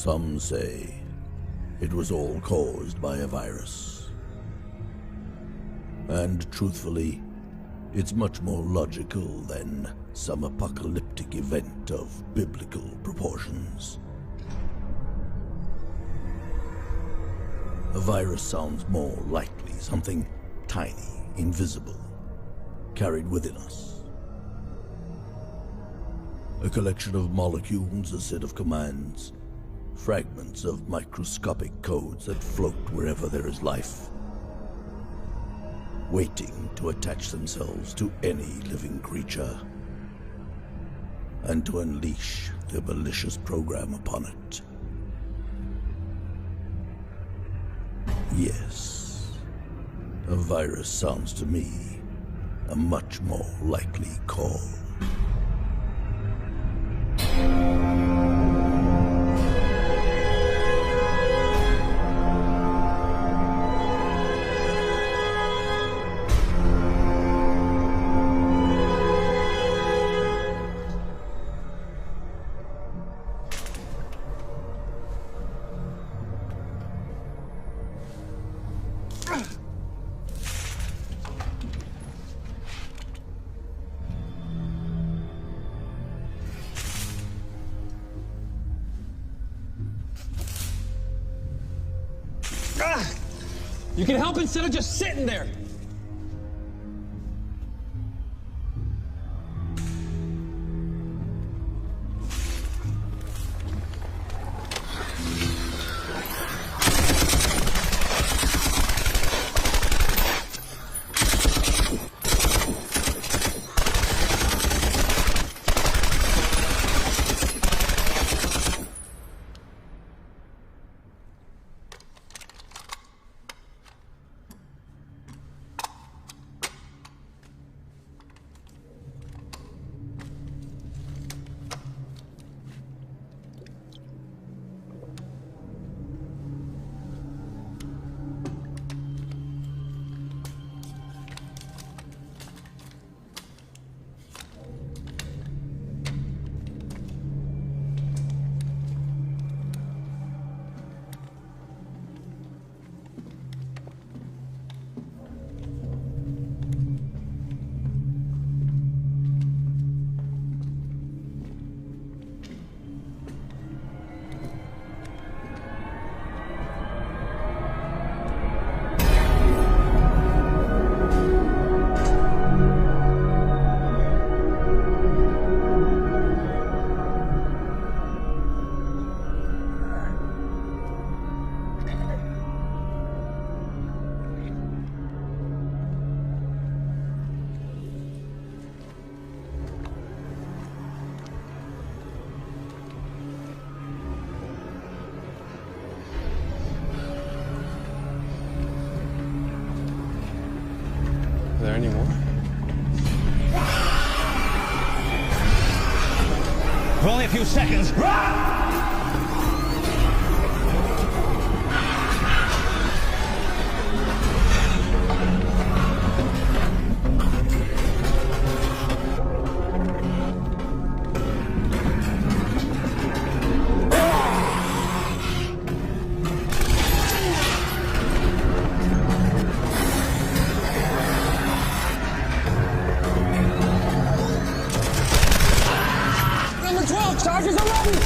Some say it was all caused by a virus. And truthfully, it's much more logical than some apocalyptic event of biblical proportions. A virus sounds more likely something tiny, invisible, carried within us. A collection of molecules, a set of commands, fragments of microscopic codes that float wherever there is life, waiting to attach themselves to any living creature and to unleash their malicious program upon it. Yes, a virus sounds to me a much more likely call. You can help instead of just sitting there. Are there any more? For only a few seconds. Charges are ready!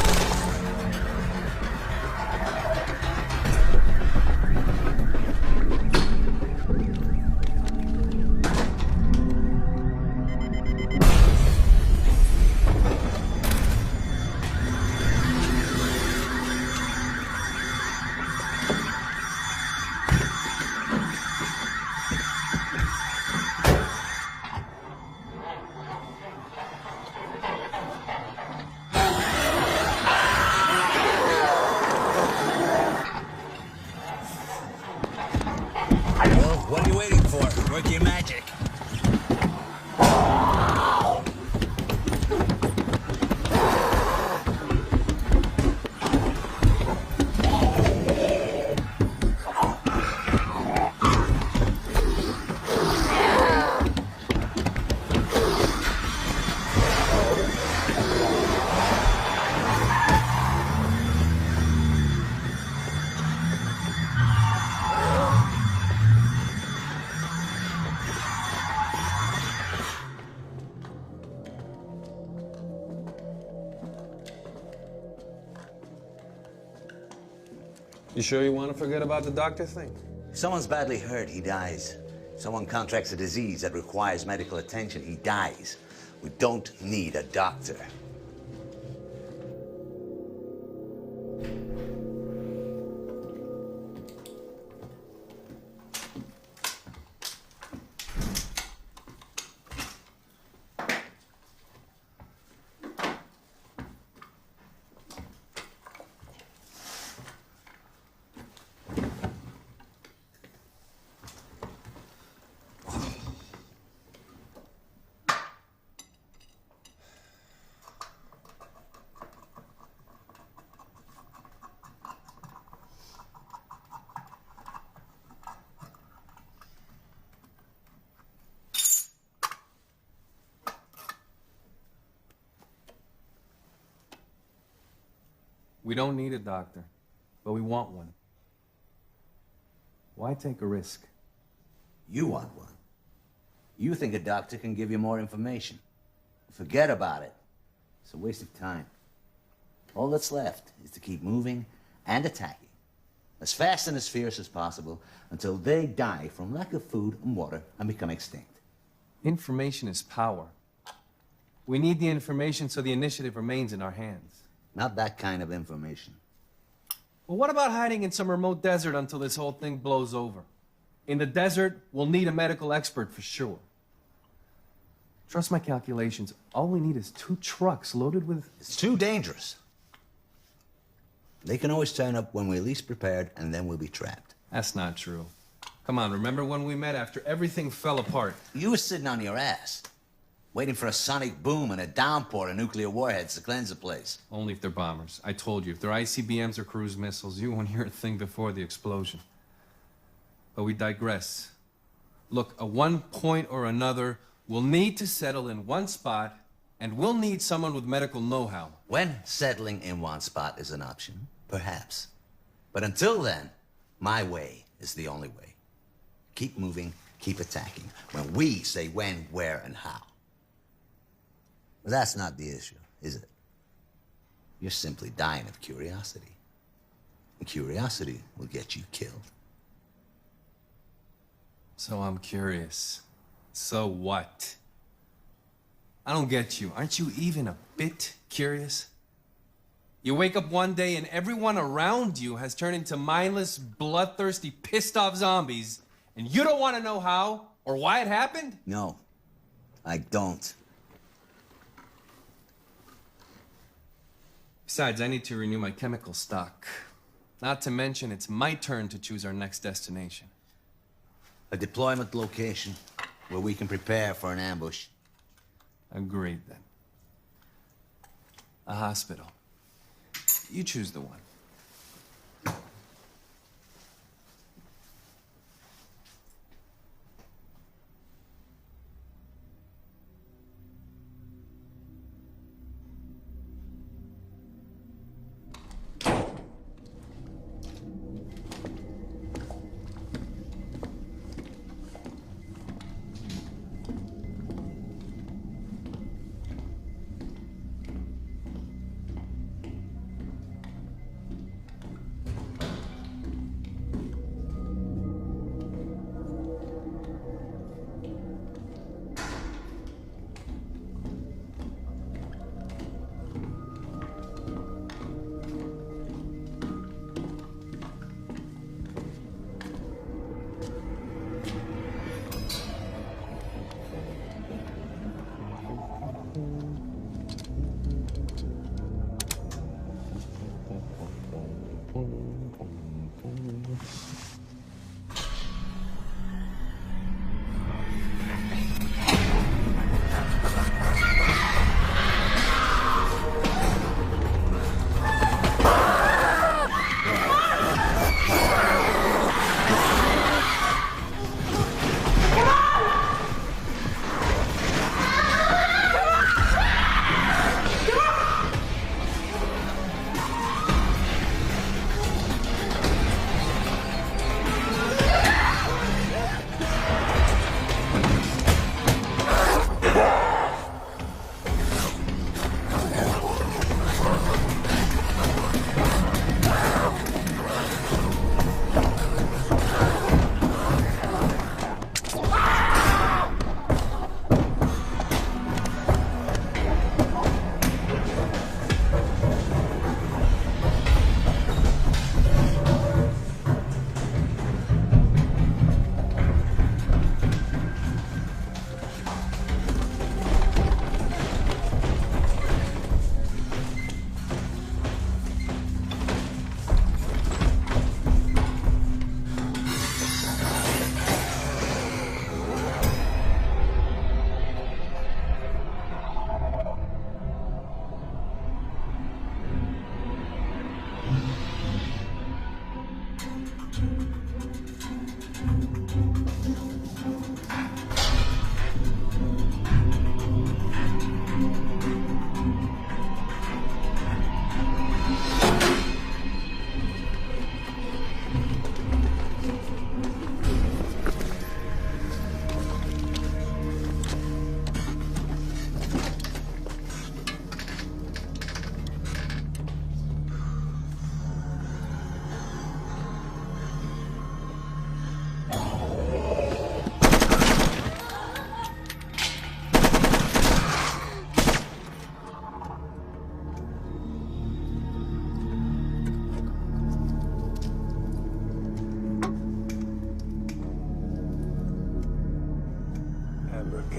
What are you waiting for? Work your magic. You sure you want to forget about the doctor thing? If someone's badly hurt, he dies. If someone contracts a disease that requires medical attention, he dies. We don't need a doctor. We don't need a doctor, but we want one. Why take a risk? You want one. You think a doctor can give you more information. Forget about it. It's a waste of time. All that's left is to keep moving and attacking, as fast and as fierce as possible, until they die from lack of food and water and become extinct. Information is power. We need the information so the initiative remains in our hands. Not that kind of information. Well, what about hiding in some remote desert until this whole thing blows over? In the desert, we'll need a medical expert for sure. Trust my calculations. All we need is 2 trucks loaded with... It's too dangerous. They can always turn up when we're least prepared, and then we'll be trapped. That's not true. Come on, remember when we met after everything fell apart? You were sitting on your ass, waiting for a sonic boom and a downpour of nuclear warheads to cleanse the place. Only if they're bombers. I told you, if they're ICBMs or cruise missiles, you won't hear a thing before the explosion. But we digress. Look, at one point or another, we'll need to settle in one spot, and we'll need someone with medical know-how. When settling in one spot is an option, perhaps. But until then, my way is the only way. Keep moving, keep attacking, when we say when, where, and how. But that's not the issue, is it? You're simply dying of curiosity. And curiosity will get you killed. So I'm curious. So what? I don't get you. Aren't you even a bit curious? You wake up one day and everyone around you has turned into mindless, bloodthirsty, pissed-off zombies, and you don't want to know how or why it happened? No, I don't. Besides, I need to renew my chemical stock. Not to mention, it's my turn to choose our next destination. A deployment location where we can prepare for an ambush. Agreed, then. A hospital. You choose the one.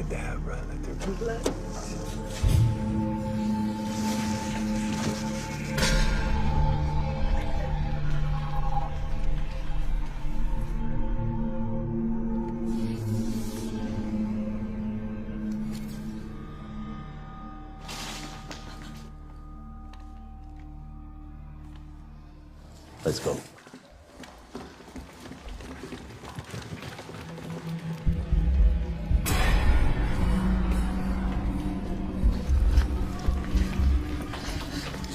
it down, brother. Relax. Let's go.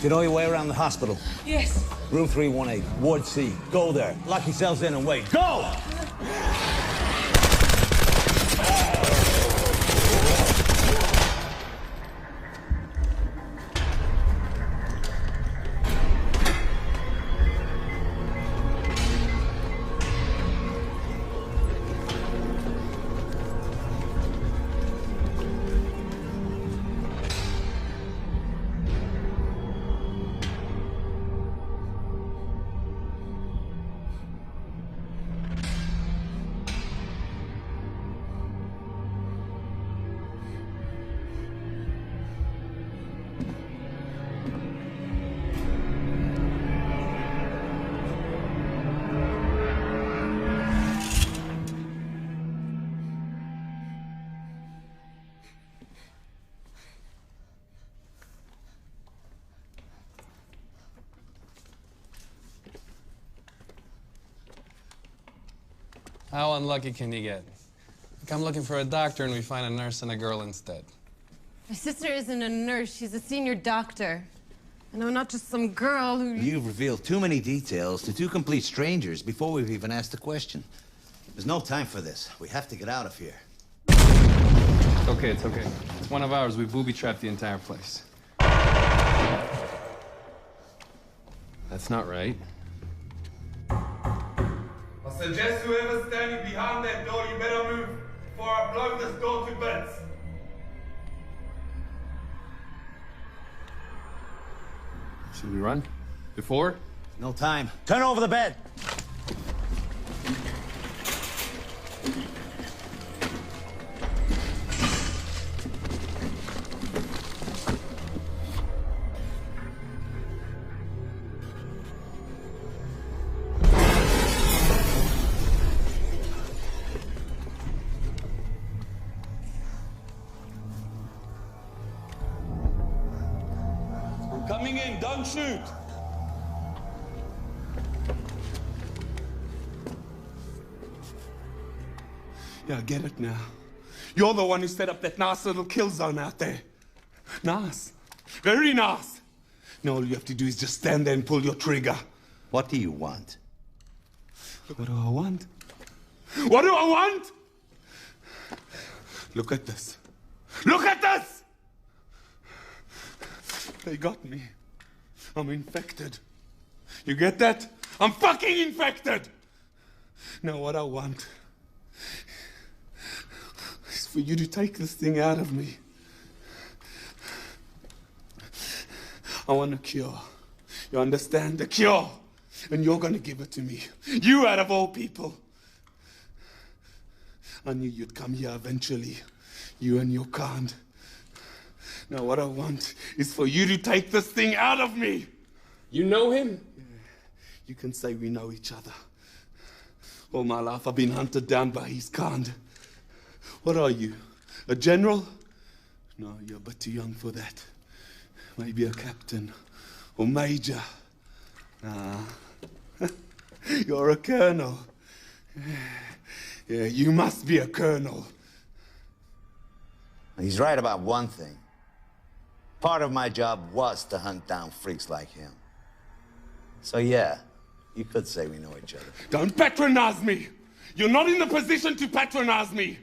You know your way around the hospital? Yes. Room 318, Ward C. Go there. Lock yourselves in and wait. Go! How unlucky can you get? Like I'm looking for a doctor and we find a nurse and a girl instead. My sister isn't a nurse, she's a senior doctor. And I'm not just some girl who... You've revealed too many details to two complete strangers before we've even asked the question. There's no time for this. We have to get out of here. It's okay, it's okay. It's one of ours. We booby-trapped the entire place. That's not right. I suggest whoever's standing behind that door, you better move before I blow this door to bits. Should we run? Before? No time. Turn over the bed. Coming in, don't shoot. Yeah, I get it now. You're the one who set up that nice little kill zone out there. Nice. Very nice. Now all you have to do is just stand there and pull your trigger. What do you want? What do I want? What do I want? Look at this. Look at this! They got me. I'm infected. You get that? I'm fucking infected! Now what I want is for you to take this thing out of me. I want a cure. You understand? A cure! And you're gonna give it to me. You out of all people. I knew you'd come here eventually. You and your kind. Now what I want is for you to take this thing out of me. You know him? Yeah. You can say we know each other. All my life I've been hunted down by his kind. What are you? A general? No, you're but too young for that. Maybe a captain or major. Nah. You're a colonel. Yeah, you must be a colonel. He's right about one thing. Part of my job was to hunt down freaks like him. So yeah, you could say we know each other. Don't patronize me! You're not in the position to patronize me!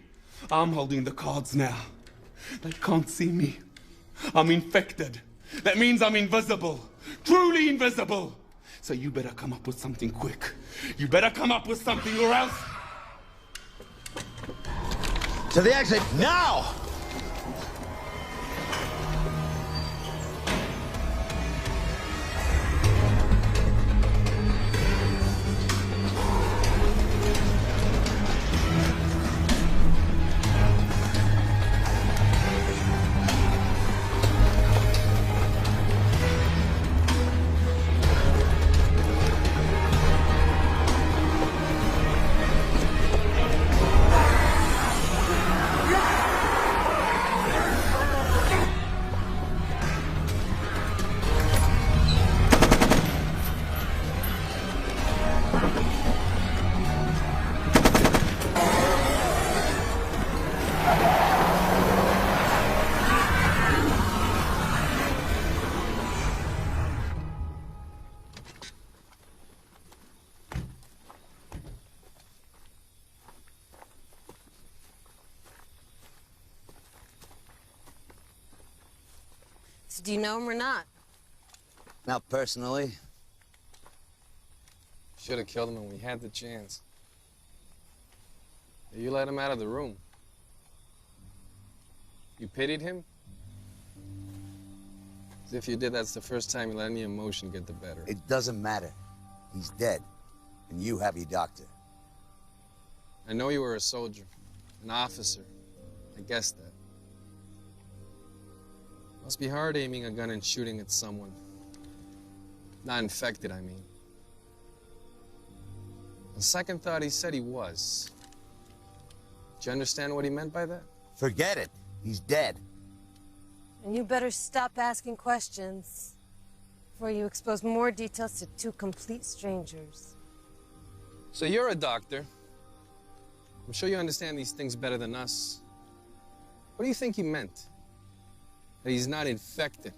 I'm holding the cards now. They can't see me. I'm infected. That means I'm invisible. Truly invisible. So you better come up with something quick. You better come up with something or else... To the exit, now! Do you know him or not? Not personally. Should have killed him when we had the chance. You let him out of the room. You pitied him? As if you did, that's the first time you let any emotion get the better. It doesn't matter. He's dead. And you have your doctor. I know you were a soldier, an officer. I guessed that. Must be hard aiming a gun and shooting at someone. Not infected, I mean. On second thought, he said he was. Do you understand what he meant by that? Forget it. He's dead. And you better stop asking questions before you expose more details to two complete strangers. So you're a doctor. I'm sure you understand these things better than us. What do you think he meant? That he's not infected?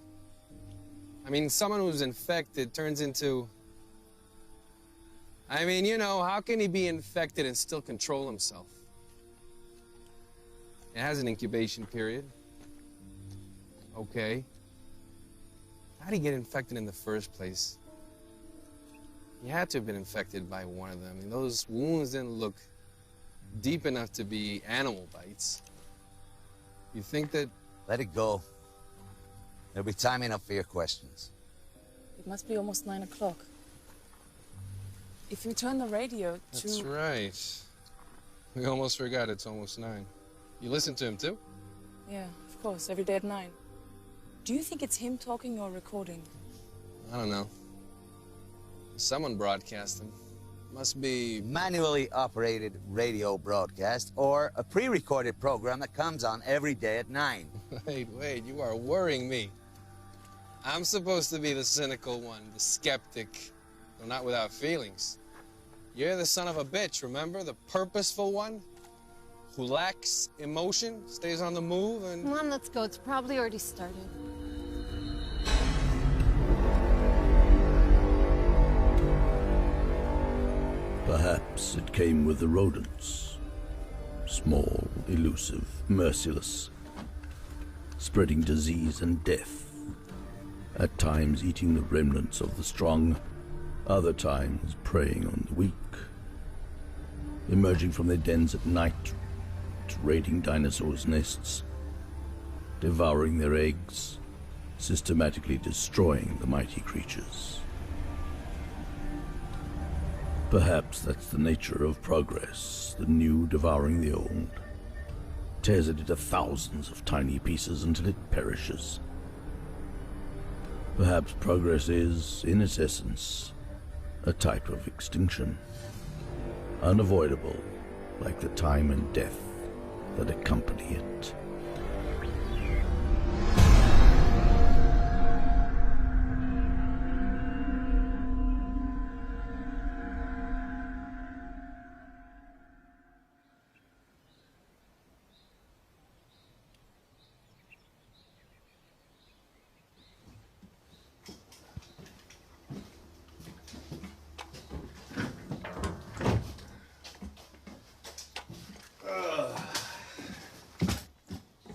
I mean, someone who's infected turns into... I mean, you know, how can he be infected and still control himself? It has an incubation period. Okay. How'd he get infected in the first place? He had to have been infected by one of them. I mean, those wounds didn't look deep enough to be animal bites. You think that... Let it go. There'll be time enough for your questions. It must be almost 9 o'clock. If you turn the radio to... That's right. We almost forgot it's almost 9. You listen to him too? Yeah, of course, every day at 9. Do you think it's him talking or recording? I don't know. Someone broadcast him. Must be... Manually operated radio broadcast or a pre-recorded program that comes on every day at 9. Wait, you are worrying me. I'm supposed to be the cynical one, the skeptic, though not without feelings. You're the son of a bitch, remember? The purposeful one? Who lacks emotion, stays on the move, and... Come on, let's go. It's probably already started. Perhaps it came with the rodents. Small, elusive, merciless, spreading disease and death. At times eating the remnants of the strong, other times preying on the weak. Emerging from their dens at night, raiding dinosaurs' nests, devouring their eggs, systematically destroying the mighty creatures. Perhaps that's the nature of progress, the new devouring the old. Tears it into thousands of tiny pieces until it perishes. Perhaps progress is, in its essence, a type of extinction. Unavoidable, like the time and death that accompany it.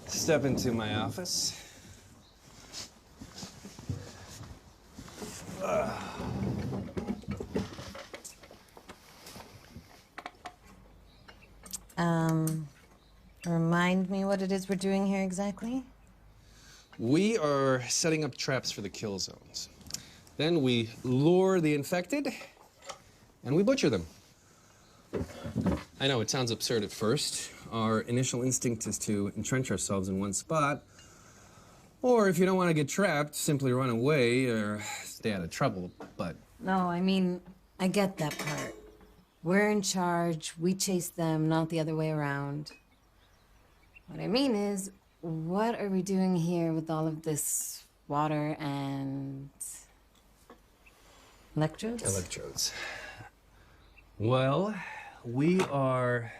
Step into my office. Remind me what it is we're doing here exactly? We are setting up traps for the kill zones. Then we lure the infected, and we butcher them. I know, it sounds absurd at first. Our initial instinct is to entrench ourselves in one spot. Or if you don't want to get trapped, simply run away or stay out of trouble, but... No, I mean, I get that part. We're in charge, we chase them, not the other way around. What I mean is, what are we doing here with all of this water and... electrodes? Electrodes. Well, we are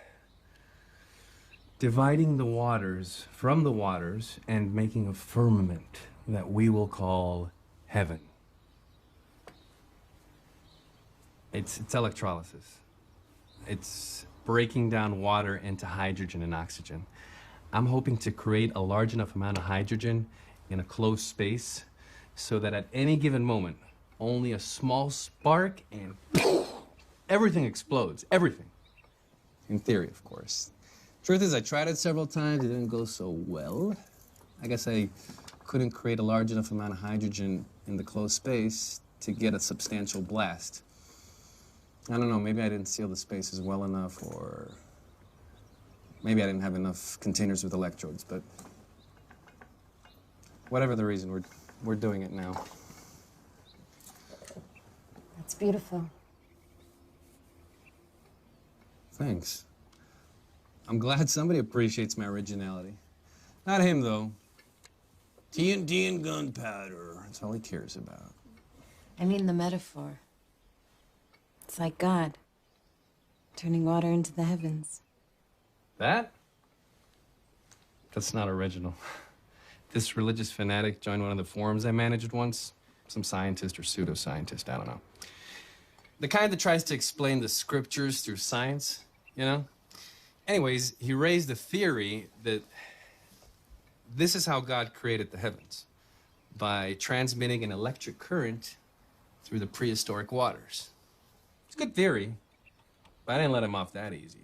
dividing the waters from the waters and making a firmament that we will call heaven. It's electrolysis. It's breaking down water into hydrogen and oxygen. I'm hoping to create a large enough amount of hydrogen in a closed space so that at any given moment, only a small spark and everything explodes. Everything. In theory, of course. Truth is, I tried it several times. It didn't go so well. I guess I couldn't create a large enough amount of hydrogen in the closed space to get a substantial blast. I don't know, maybe I didn't seal the spaces well enough, or maybe I didn't have enough containers with electrodes, but whatever the reason, we're doing it now. That's beautiful. Thanks. I'm glad somebody appreciates my originality. Not him, though. TNT and gunpowder. That's all he cares about. I mean the metaphor. It's like God, turning water into the heavens. That's not original. This religious fanatic joined one of the forums I managed once. Some scientist or pseudoscientist, I don't know. The kind that tries to explain the scriptures through science, you know? Anyways, he raised the theory that this is how God created the heavens, by transmitting an electric current through the prehistoric waters. It's a good theory, but I didn't let him off that easy.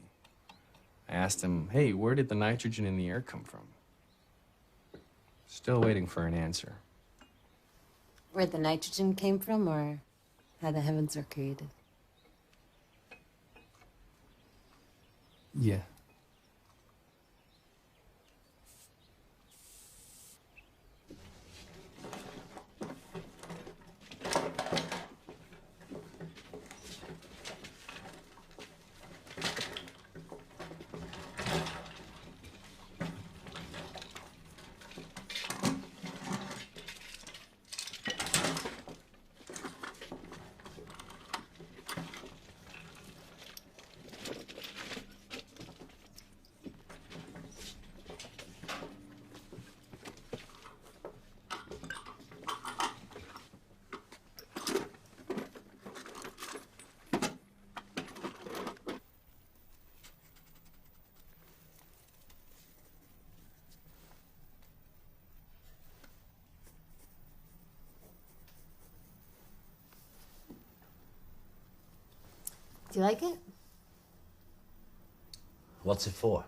I asked him, hey, where did the nitrogen in the air come from? Still waiting for an answer. Where the nitrogen came from, or how the heavens were created? Yeah. Do you like it? What's it for?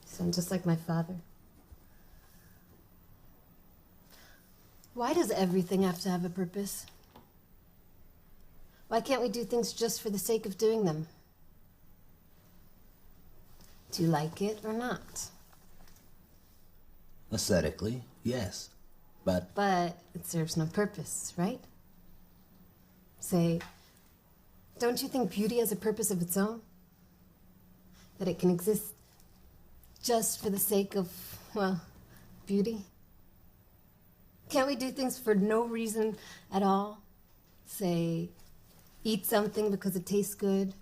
You sound just like my father. Why does everything have to have a purpose? Why can't we do things just for the sake of doing them? Do you like it or not? Aesthetically, yes. But it serves no purpose, right? Say, don't you think beauty has a purpose of its own? That it can exist just for the sake of, well, beauty? Can't we do things for no reason at all? Say, eat something because it tastes good,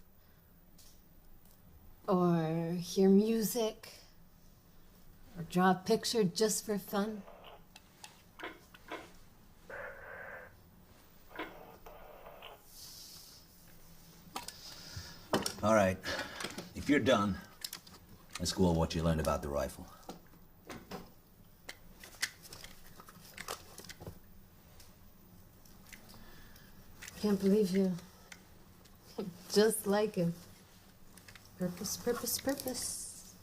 or hear music, or draw a picture just for fun? all right, if you're done, let's go over what you learned about the rifle. Can't believe you. Just like him. Purpose, purpose, purpose.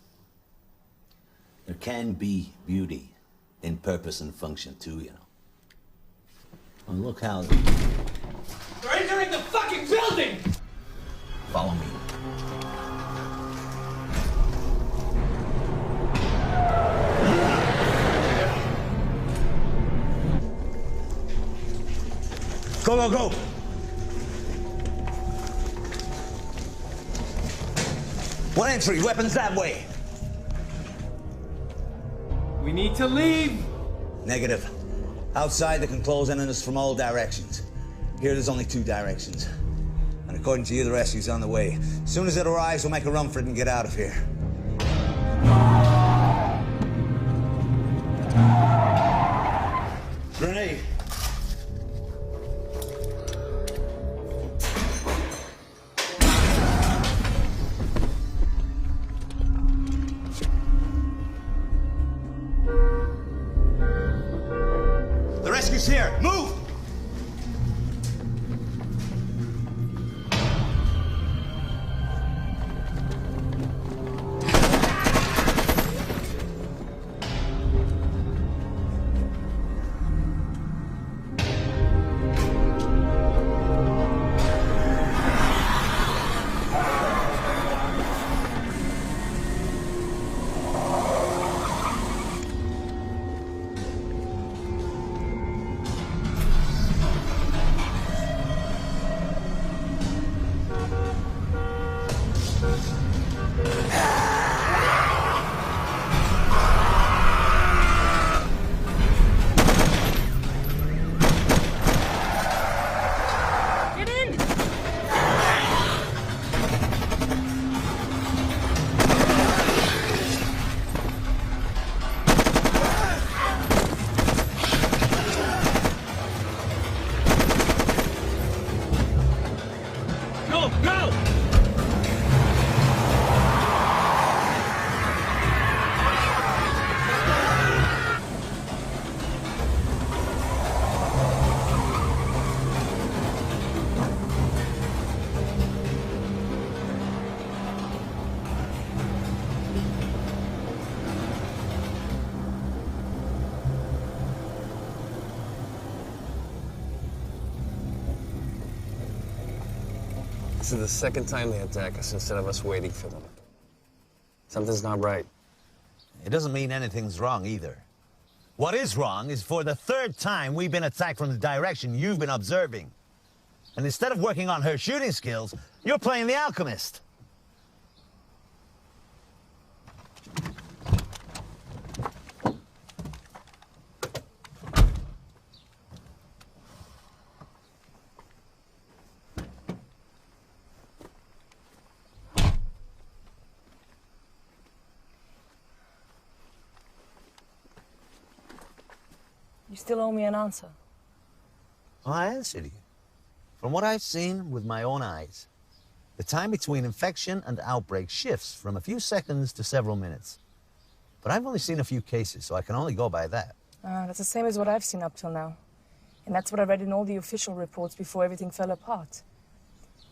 There can be beauty in purpose and function too, you know. Well, look how... They're entering the fucking building! Follow me. Go, go, go! One entry, weapons that way. We need to leave! Negative. Outside, they can close in on us from all directions. Here, there's only 2 directions. And according to you, the rescue's on the way. As soon as it arrives, we'll make a run for it and get out of here. Grenade. This is the second time they attack us instead of us waiting for them. Something's not right. It doesn't mean anything's wrong either. What is wrong is for the third time we've been attacked from the direction you've been observing. And instead of working on her shooting skills, you're playing the alchemist. You still owe me an answer. Well, I answered you. From what I've seen with my own eyes, the time between infection and outbreak shifts from a few seconds to several minutes. But I've only seen a few cases, so I can only go by that. That's the same as what I've seen up till now. And that's what I read in all the official reports before everything fell apart.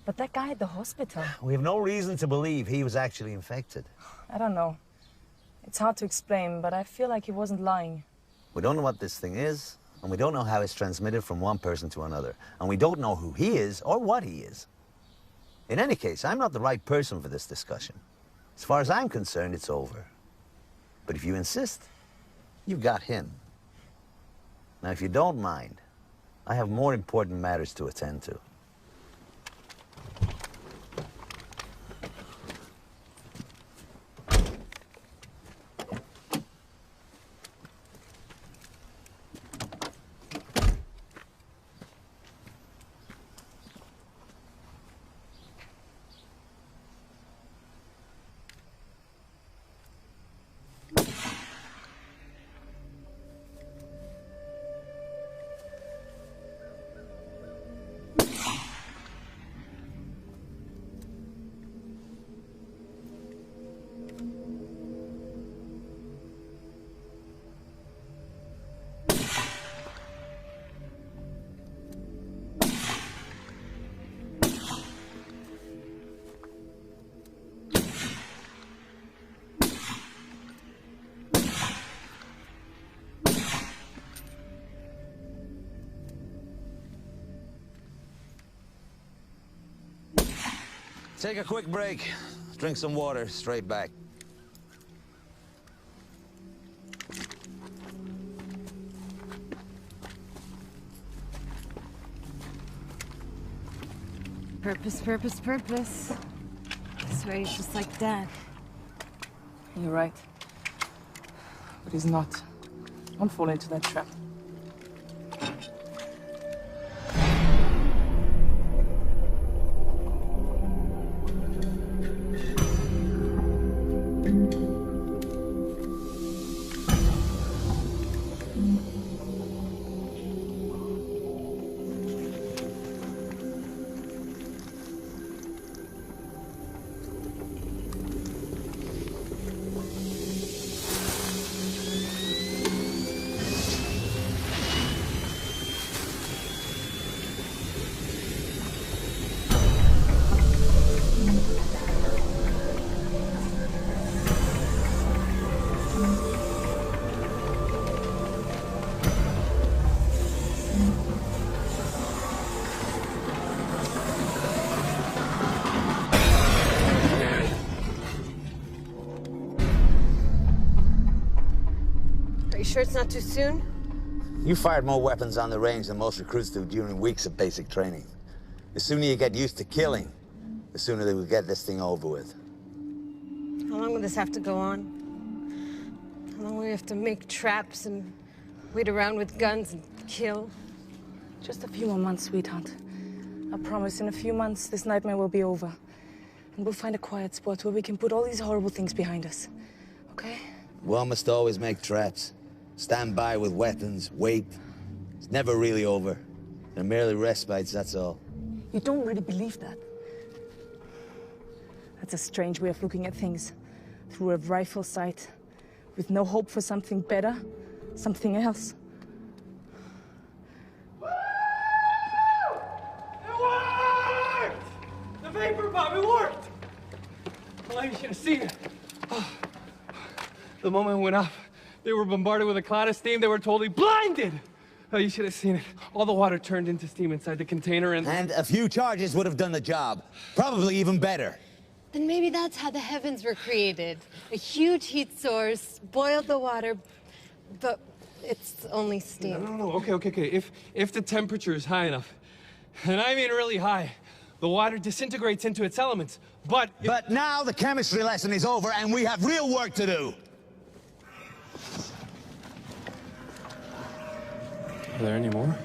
But that guy at the hospital... We have no reason to believe he was actually infected. I don't know. It's hard to explain, but I feel like he wasn't lying. We don't know what this thing is, and we don't know how it's transmitted from one person to another. And we don't know who he is or what he is. In any case, I'm not the right person for this discussion. As far as I'm concerned, it's over. But if you insist, you've got him. Now, if you don't mind, I have more important matters to attend to. Take a quick break, drink some water, straight back. Purpose, purpose, purpose. I swear he's just like Dad. You're right. But he's not. Don't fall into that trap. Sure it's not too soon? You fired more weapons on the range than most recruits do during weeks of basic training. The sooner you get used to killing, the sooner they will get this thing over with. How long will this have to go on? How long will we have to make traps and wait around with guns and kill? Just a few more months, sweetheart. I promise in a few months this nightmare will be over. And we'll find a quiet spot where we can put all these horrible things behind us. Okay? One must always make traps. Stand by with weapons, wait. It's never really over. They're merely respites, that's all. You don't really believe that? That's a strange way of looking at things. Through a rifle sight, with no hope for something better, something else. It worked! The vapor bomb, it worked! Well, you should have seen it. Oh. The moment it went up, they were bombarded with a cloud of steam. They were totally blinded. Oh, you should have seen it. All the water turned into steam inside the container and... And a few charges would have done the job. Probably even better. Then maybe that's how the heavens were created. A huge heat source, boiled the water, but it's only steam. No. Okay. If the temperature is high enough, and I mean really high, the water disintegrates into its elements, but... But now the chemistry lesson is over and we have real work to do. Are there any more?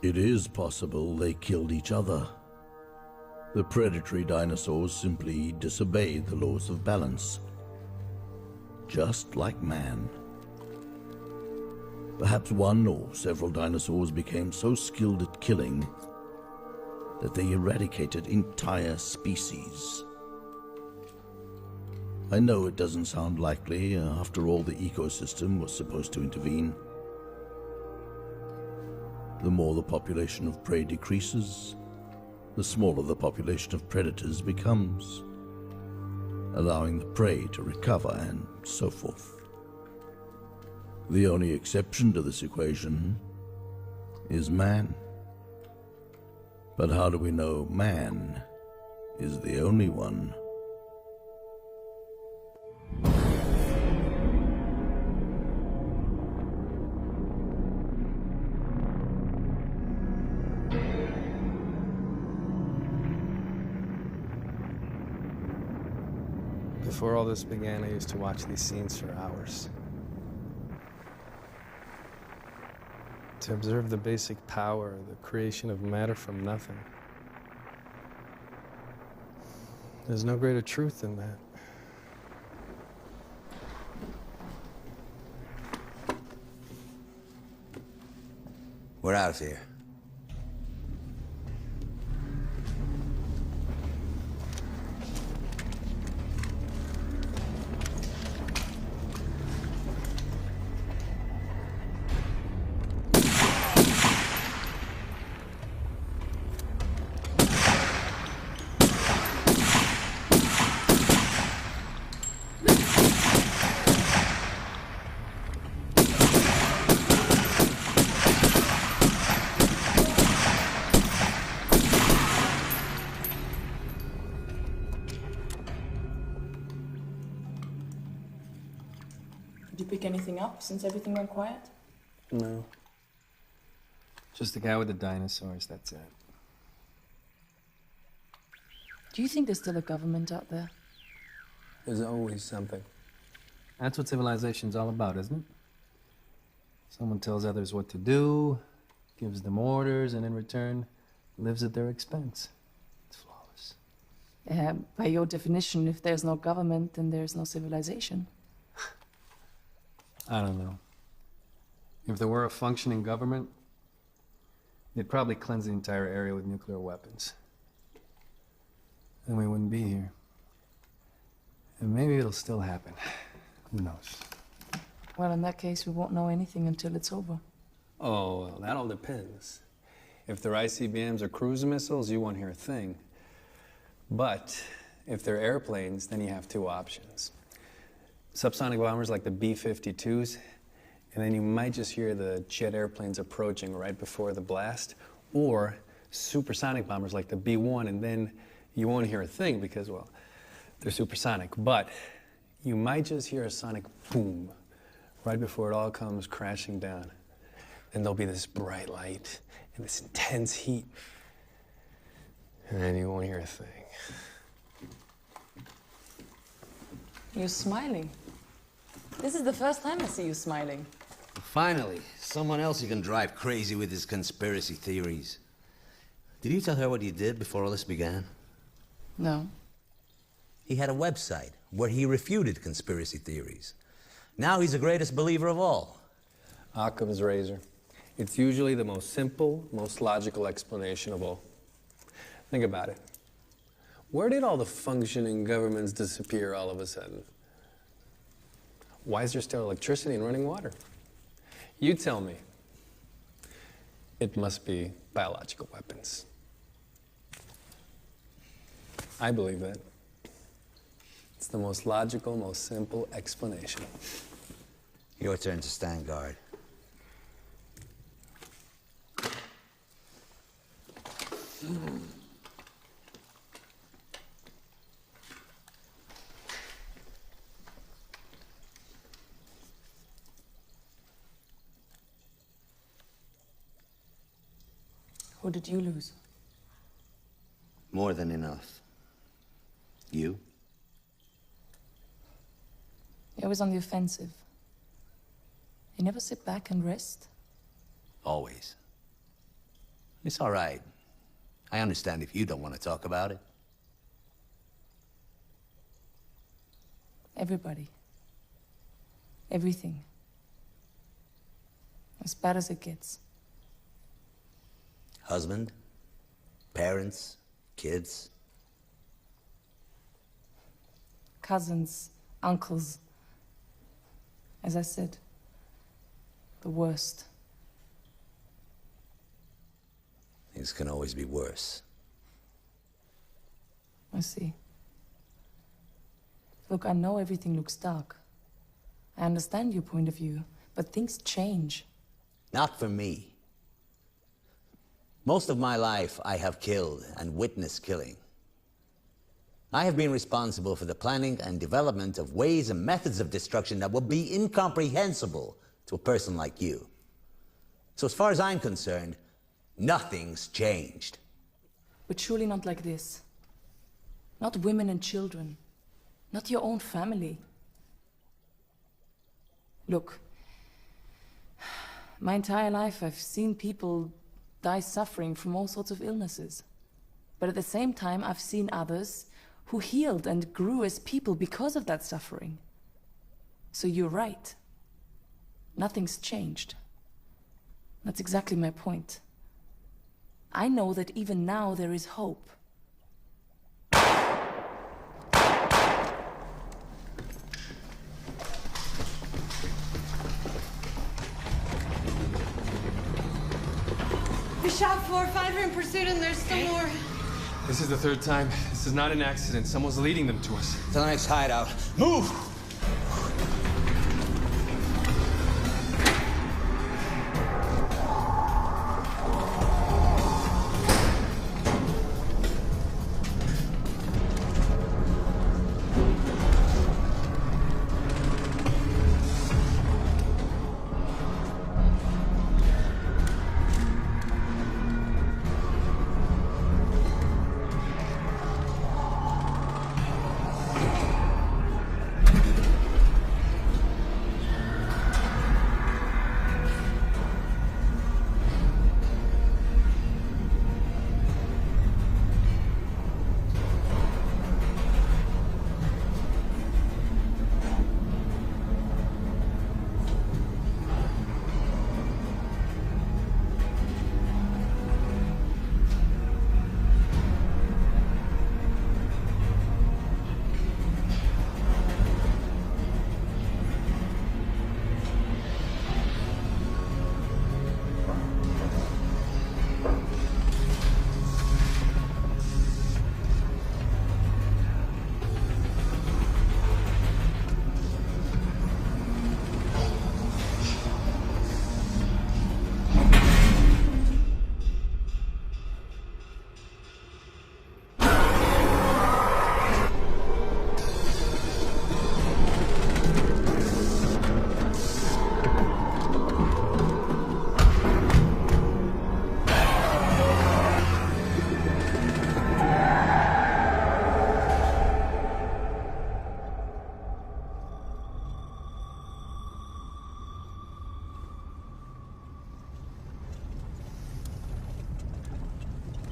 It is possible they killed each other. The predatory dinosaurs simply disobeyed the laws of balance, just like man. Perhaps one or several dinosaurs became so skilled at killing that they eradicated entire species. I know it doesn't sound likely. After all, the ecosystem was supposed to intervene. The more the population of prey decreases, the smaller the population of predators becomes, allowing the prey to recover and so forth. The only exception to this equation is man. But how do we know man is the only one? Before all this began, I used to watch these scenes for hours. To observe the basic power, the creation of matter from nothing. There's no greater truth than that. We're out of here. Did you pick anything up since everything went quiet? No. Just the guy with the dinosaurs, that's it. Do you think there's still a government out there? There's always something. That's what civilization's all about, isn't it? Someone tells others what to do, gives them orders, and in return, lives at their expense. It's flawless. By your definition, if there's no government, then there's no civilization. I don't know. If there were a functioning government, they'd probably cleanse the entire area with nuclear weapons. Then we wouldn't be here. And maybe it'll still happen. Who knows? Well, in that case, we won't know anything until it's over. Oh, well, that all depends. If they're ICBMs or cruise missiles, you won't hear a thing. But if they're airplanes, then you have two options. Subsonic bombers like the B-52s, and then you might just hear the jet airplanes approaching right before the blast, or supersonic bombers like the B-1, and then you won't hear a thing because, well, they're supersonic. But you might just hear a sonic boom right before it all comes crashing down. And there'll be this bright light and this intense heat, and then you won't hear a thing. You're smiling. This is the first time I see you smiling. Finally, someone else who can drive crazy with his conspiracy theories. Did you tell her what you did before all this began? No. He had a website where he refuted conspiracy theories. Now he's the greatest believer of all. Occam's razor. It's usually the most simple, most logical explanation of all. Think about it. Where did all the functioning governments disappear all of a sudden? Why is there still electricity and running water? You tell me. It must be biological weapons. I believe that. It's the most logical, most simple explanation. Your turn to stand guard. Who did you lose? More than enough. You? You're always on the offensive. You never sit back and rest? Always. It's all right. I understand if you don't want to talk about it. Everybody. Everything. As bad as it gets. Husband, parents, kids. Cousins, uncles. As I said, the worst. Things can always be worse. I see. Look, I know everything looks dark. I understand your point of view, but things change. Not for me. Most of my life, I have killed and witnessed killing. I have been responsible for the planning and development of ways and methods of destruction that would be incomprehensible to a person like you. So as far as I'm concerned, nothing's changed. But surely not like this. Not women and children. Not your own family. Look, my entire life I've seen people die suffering from all sorts of illnesses. But at the same time, I've seen others who healed and grew as people because of that suffering. So you're right. Nothing's changed. That's exactly my point. I know that even now there is hope. We shot 4 or 5 are in pursuit and there's still more. This is the third time. This is not an accident. Someone's leading them to us. To the next hideout. Move!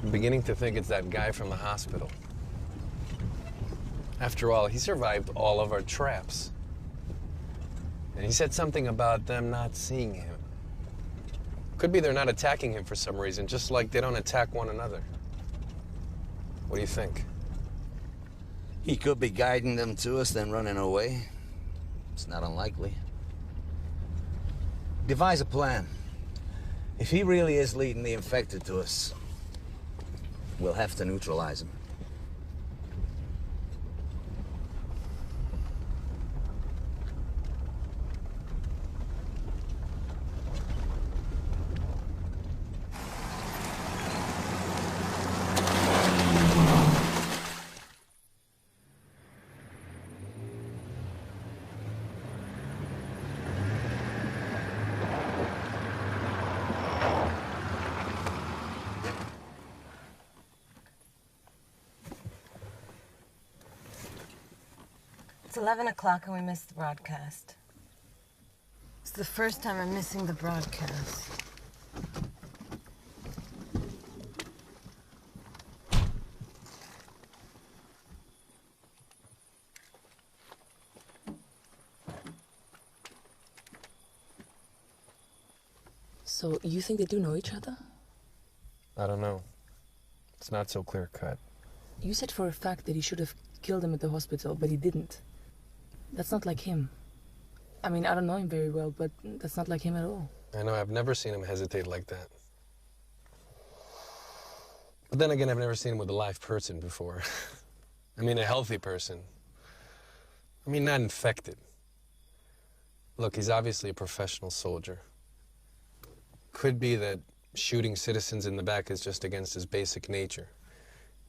I'm beginning to think it's that guy from the hospital. After all, he survived all of our traps. And he said something about them not seeing him. Could be they're not attacking him for some reason, just like they don't attack one another. What do you think? He could be guiding them to us, then running away. It's not unlikely. Devise a plan. If he really is leading the infected to us, we'll have to neutralize him. It's 11 o'clock and we missed the broadcast. It's the first time I'm missing the broadcast. So, you think they do know each other? I don't know. It's not so clear-cut. You said for a fact that he should have killed him at the hospital, but he didn't. That's not like him. I mean, I don't know him very well, but that's not like him at all. I know, I've never seen him hesitate like that. But then again, I've never seen him with a live person before. I mean, a healthy person. I mean, not infected. Look, he's obviously a professional soldier. Could be that shooting citizens in the back is just against his basic nature.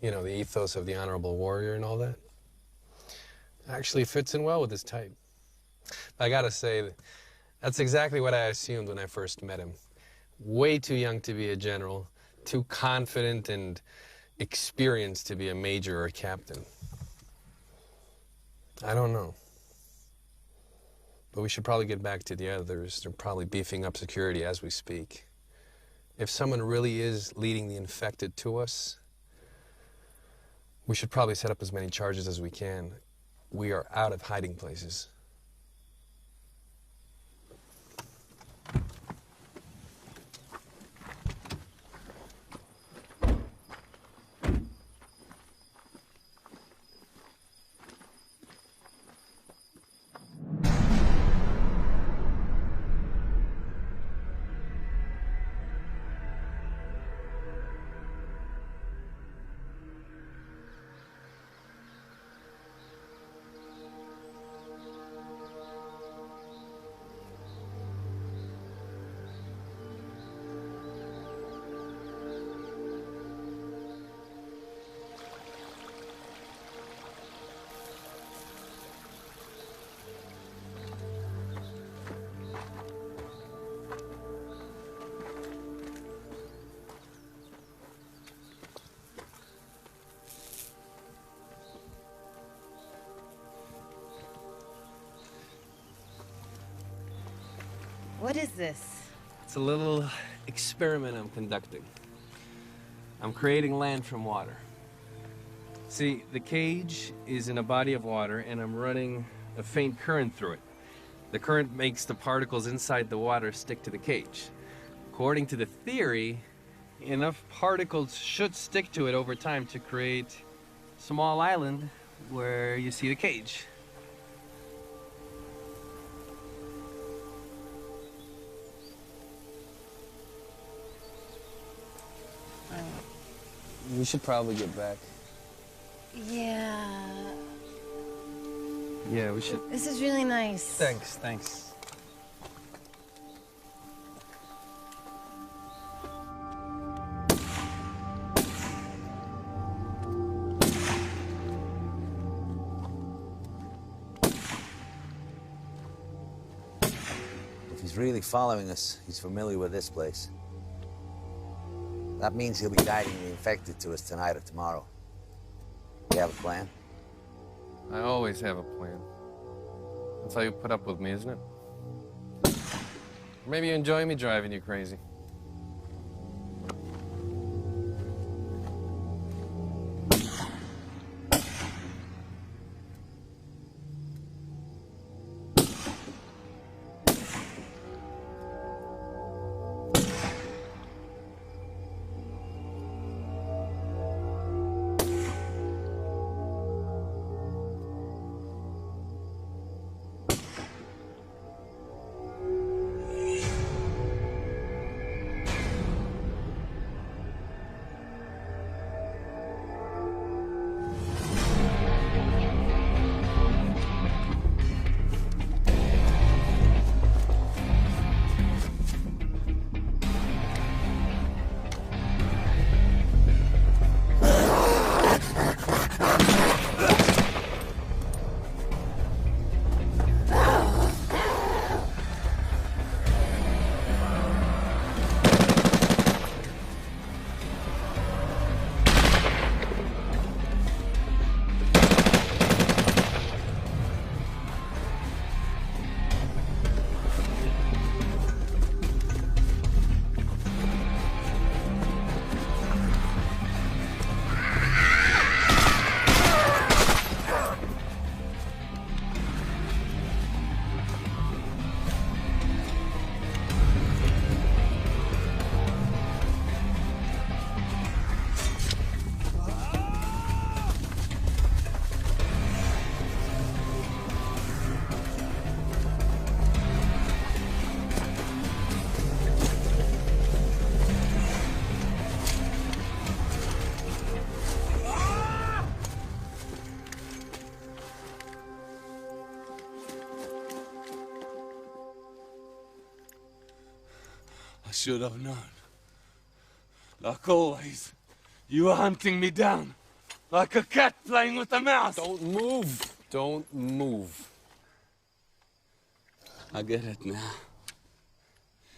You know, the ethos of the honorable warrior and all that. Actually fits in well with his type. I gotta say, that's exactly what I assumed when I first met him. Way too young to be a general, too confident and experienced to be a major or a captain. I don't know. But we should probably get back to the others. They're probably beefing up security as we speak. If someone really is leading the infected to us, we should probably set up as many charges as we can. We are out of hiding places. What is this? It's a little experiment I'm conducting. I'm creating land from water. See, the cage is in a body of water, and I'm running a faint current through it. The current makes the particles inside the water stick to the cage. According to the theory, enough particles should stick to it over time to create a small island where you see the cage. We should probably get back. Yeah. Yeah, we should. This is really nice. Thanks. If he's really following us, he's familiar with this place. That means he'll be guiding the infected to us tonight or tomorrow. You have a plan? I always have a plan. That's how you put up with me, isn't it? Maybe you enjoy me driving you crazy. should have known. Like always, you were hunting me down. Like a cat playing with a mouse. Don't move. Don't move. I get it now.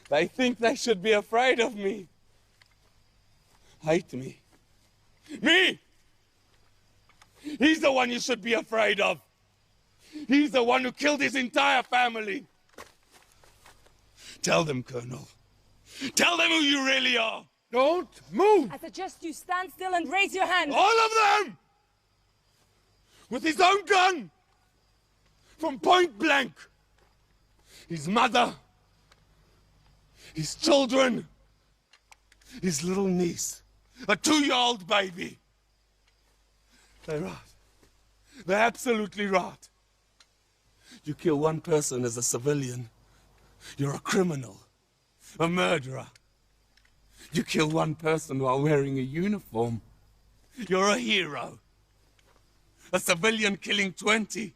They think they should be afraid of me. Hate me. Me! He's the one you should be afraid of. He's the one who killed his entire family. Tell them, Colonel. Tell them who you really are. Don't move! I suggest you stand still and raise your hand. All of them! With his own gun! From point blank! His mother, his children, his little niece, a 2-year-old baby. They're right. They're absolutely right. You kill one person as a civilian, you're a criminal, a murderer. You kill one person while wearing a uniform, you're a hero. A civilian killing 20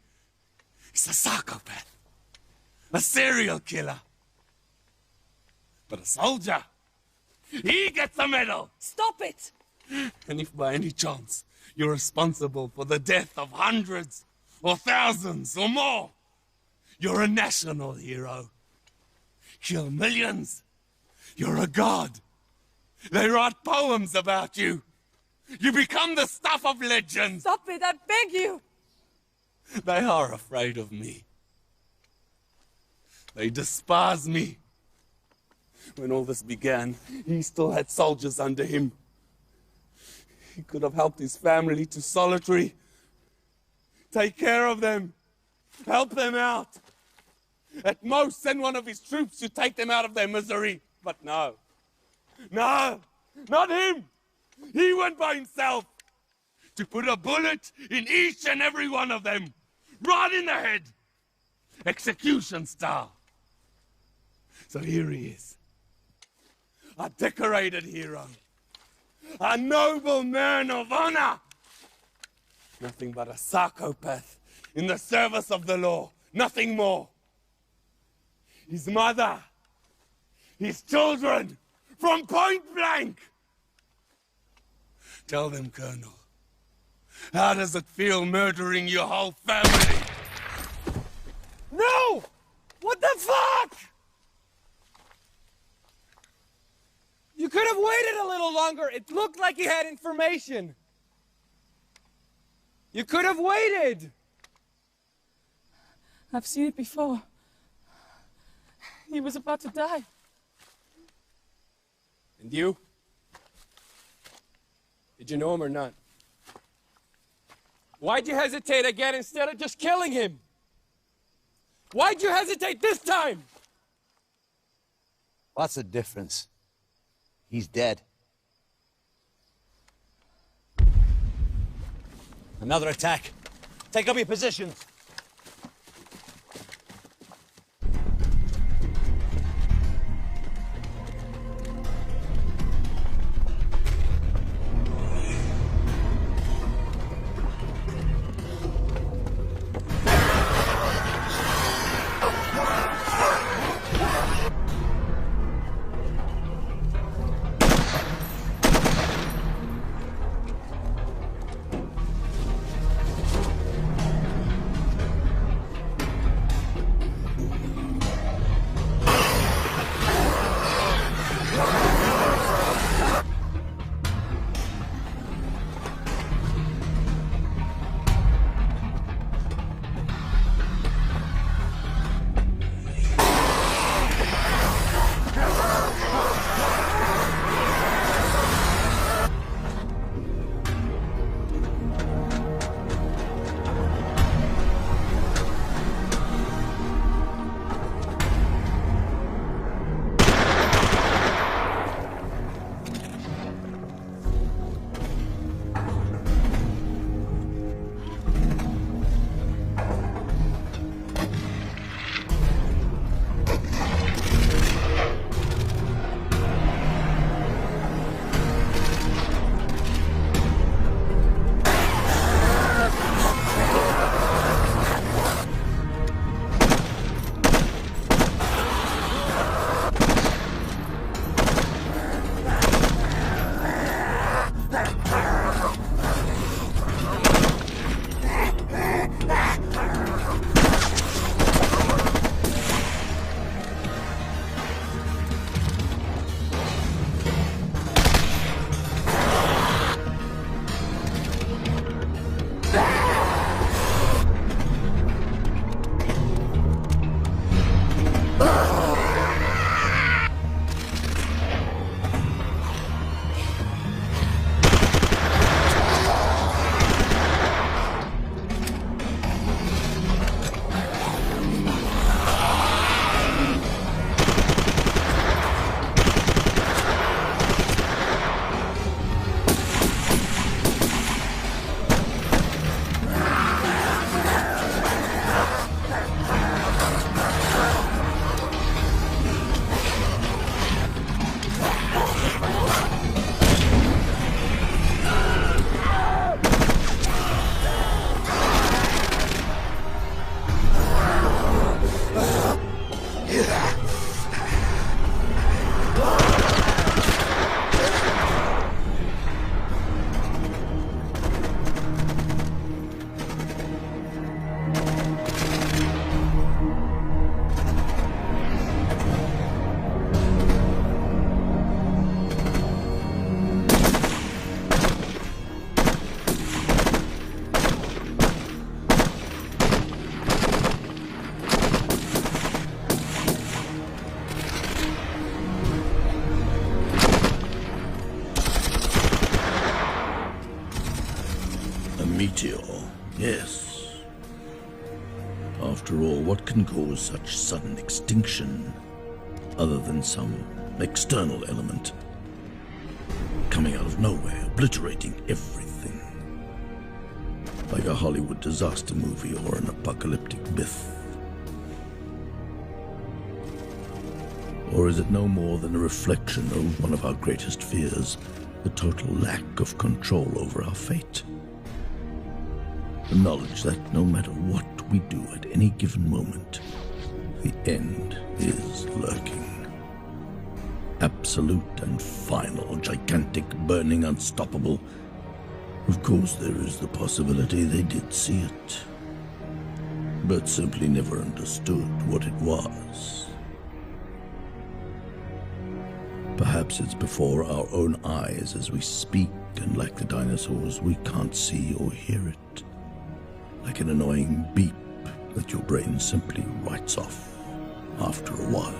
is a psychopath, a serial killer. But a soldier, he gets a medal. Stop it! And if by any chance you're responsible for the death of hundreds or thousands or more, you're a national hero. Kill millions, you're a god. They write poems about you. You become the stuff of legends. Stop it, I beg you! They are afraid of me. They despise me. When all this began, he still had soldiers under him. He could have helped his family to solitary. Take care of them. Help them out. At most, send one of his troops to take them out of their misery. But no. No, not him. He went by himself to put a bullet in each and every one of them. Right in the head. Execution style. So here he is. A decorated hero. A noble man of honor. Nothing but a psychopath in the service of the law. Nothing more. His mother. His children. From point blank. Tell them, Colonel. How does it feel murdering your whole family? No! What the fuck? You could have waited a little longer. It looked like he had information. You could have waited. I've seen it before. He was about to die. And you? Did you know him or not? Why'd you hesitate again instead of just killing him? Why'd you hesitate this time? What's the difference? He's dead. Another attack. Take up your positions. meteor, yes. After all, what can cause such sudden extinction other than some external element coming out of nowhere, obliterating everything? Like a Hollywood disaster movie or an apocalyptic myth. Or is it no more than a reflection of one of our greatest fears, the total lack of control over our fate? The knowledge that no matter what we do at any given moment, the end is lurking. Absolute and final, gigantic, burning, unstoppable. Of course, there is the possibility they did see it, but simply never understood what it was. Perhaps it's before our own eyes as we speak, and like the dinosaurs, we can't see or hear it. Like an annoying beep that your brain simply writes off after a while.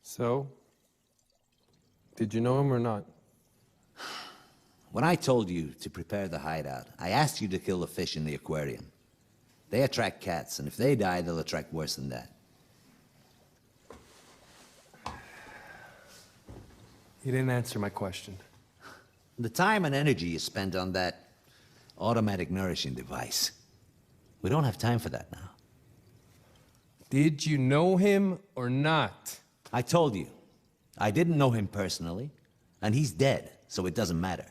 So, did you know him or not? When I told you to prepare the hideout, I asked you to kill the fish in the aquarium. They attract cats, and if they die, they'll attract worse than that. You didn't answer my question. The time and energy you spent on that automatic nourishing device. We don't have time for that now. Did you know him or not? I told you. I didn't know him personally, and he's dead, so it doesn't matter.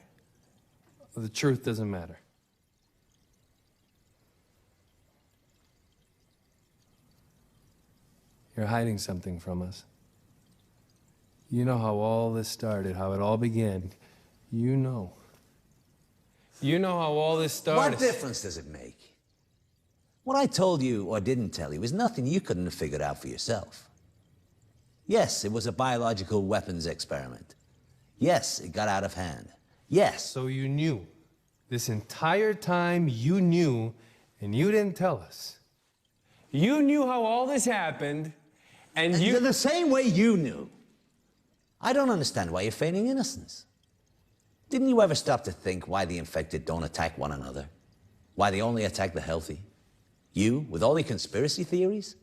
The truth doesn't matter. You're hiding something from us. You know how all this started, how it all began. You know. You know how all this started. What difference does it make? What I told you or didn't tell you is nothing you couldn't have figured out for yourself. Yes, it was a biological weapons experiment. Yes, it got out of hand. Yes. So you knew. This entire time you knew, and you didn't tell us. You knew how all this happened, and you... The same way you knew. I don't understand why you're feigning innocence. Didn't you ever stop to think why the infected don't attack one another? Why they only attack the healthy? You, with all your conspiracy theories?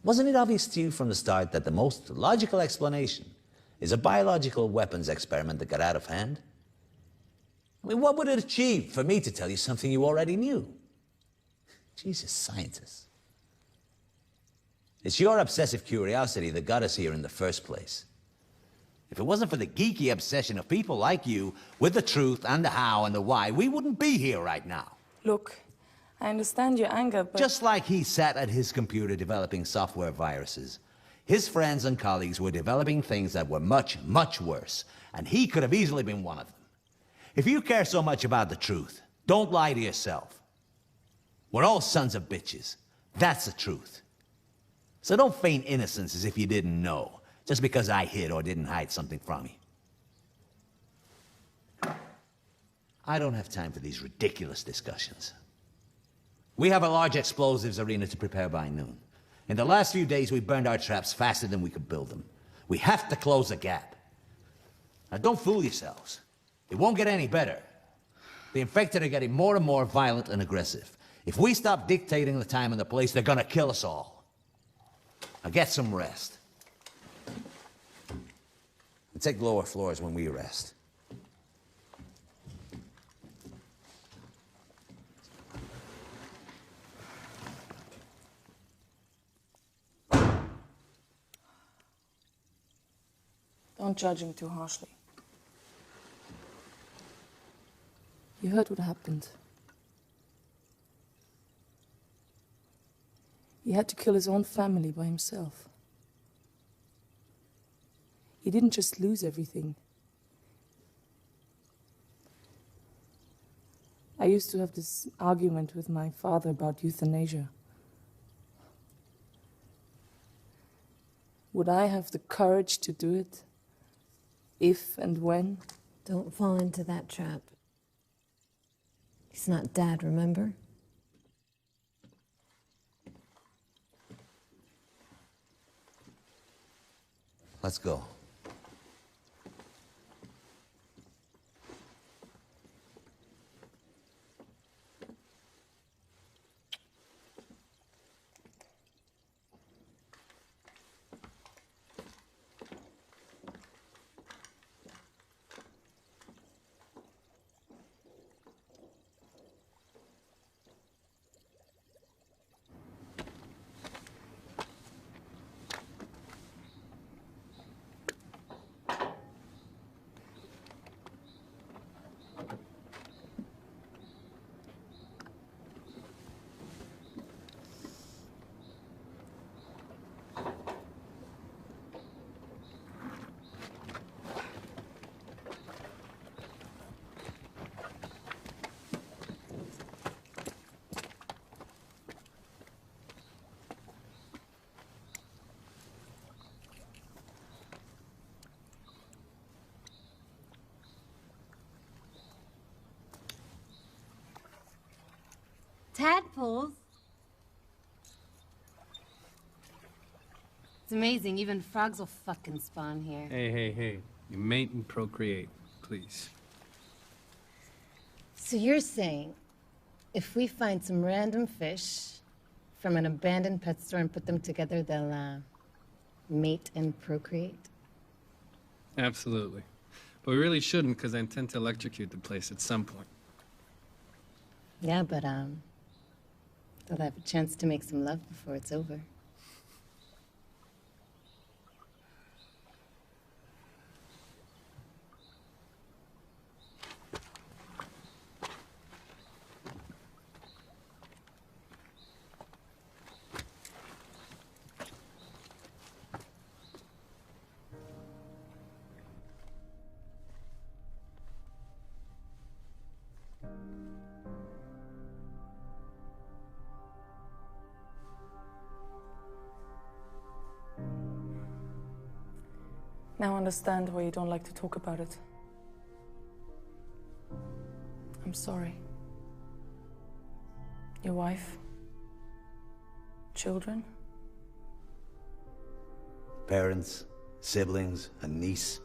Wasn't it obvious to you from the start that the most logical explanation is a biological weapons experiment that got out of hand? I mean, what would it achieve for me to tell you something you already knew? Jesus, scientists. It's your obsessive curiosity that got us here in the first place. If it wasn't for the geeky obsession of people like you with the truth and the how and the why, we wouldn't be here right now. Look, I understand your anger, but... Just like he sat at his computer developing software viruses, his friends and colleagues were developing things that were much, much worse, and he could have easily been one of them. If you care so much about the truth, don't lie to yourself. We're all sons of bitches. That's the truth. So don't feign innocence as if you didn't know, just because I hid or didn't hide something from you. I don't have time for these ridiculous discussions. We have a large explosives arena to prepare by noon. In the last few days, we burned our traps faster than we could build them. We have to close the gap. Now, don't fool yourselves. It won't get any better. The infected are getting more and more violent and aggressive. If we stop dictating the time and the place, they're gonna kill us all. Now get some rest. And take lower floors when we rest. Don't judge him too harshly. You heard what happened. He had to kill his own family by himself. He didn't just lose everything. I used to have this argument with my father about euthanasia. Would I have the courage to do it? If and when? Don't fall into that trap. He's not Dad, remember? Let's go. Tadpoles? It's amazing, even frogs will fucking spawn here. Hey. You mate and procreate, please. So you're saying, if we find some random fish from an abandoned pet store and put them together, they'll, mate and procreate? Absolutely. But we really shouldn't, because I intend to electrocute the place at some point. Yeah, but, they'll have a chance to make some love before it's over. Now I understand why you don't like to talk about it. I'm sorry. Your wife? Children? Parents, siblings, a niece,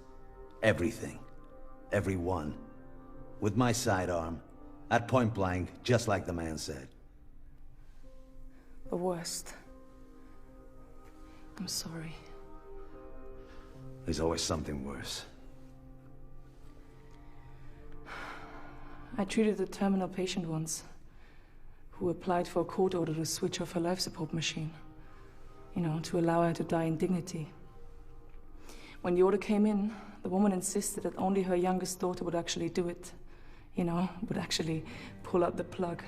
everything. Everyone. With my sidearm, at point blank, just like the man said. The worst. I'm sorry. There's always something worse. I treated a terminal patient once who applied for a court order to switch off her life support machine. You know, to allow her to die in dignity. When the order came in, the woman insisted that only her youngest daughter would actually do it. You know, would actually pull out the plug.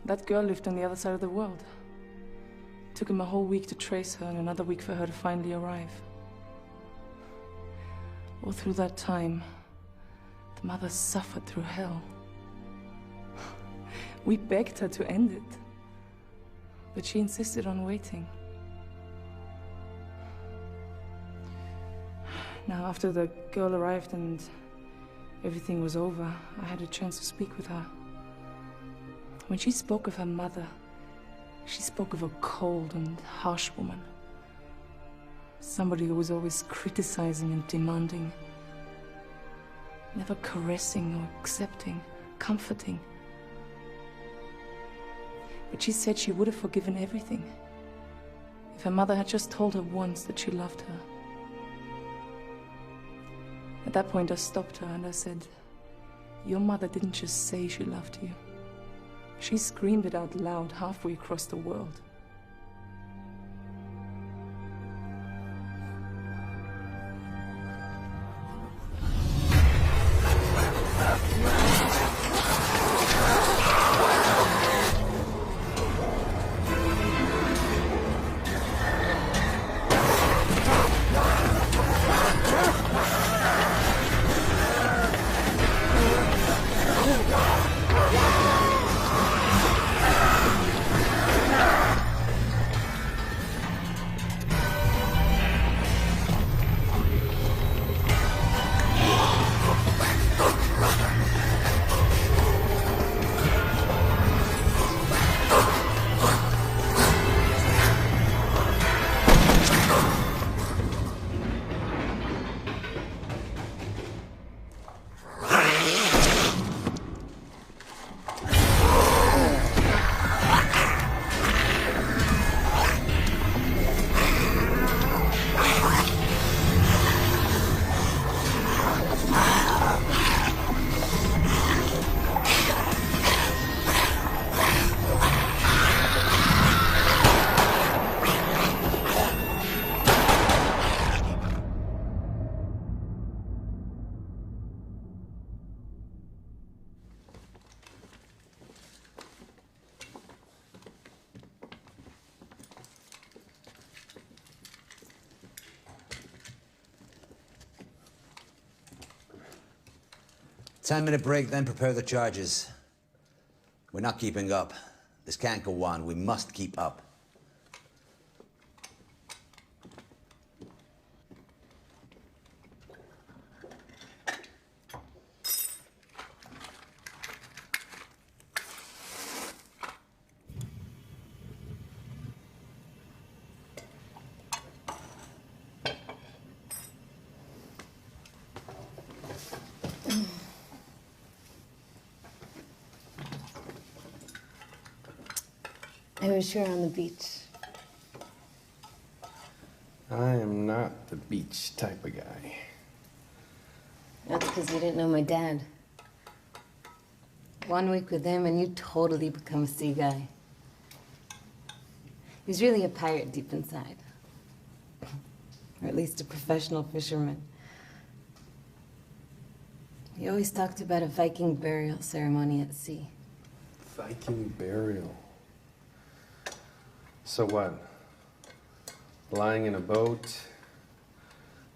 That girl lived on the other side of the world. It took him a whole week to trace her and another week for her to finally arrive. All through that time, the mother suffered through hell. We begged her to end it, but she insisted on waiting. Now, after the girl arrived and everything was over, I had a chance to speak with her. When she spoke of her mother, she spoke of a cold and harsh woman. Somebody who was always criticizing and demanding. Never caressing or accepting, comforting. But she said she would have forgiven everything if her mother had just told her once that she loved her. At that point, I stopped her and I said, "Your mother didn't just say she loved you. She screamed it out loud halfway across the world." 10-minute break, then prepare the charges. We're not keeping up. This can't go on. We must keep up. I wish you were on the beach. I am not the beach type of guy. That's because you didn't know my dad. 1 week with him and you totally become a sea guy. He's really a pirate deep inside. Or at least a professional fisherman. He always talked about a Viking burial ceremony at sea. Viking burial. So what? Lying in a boat,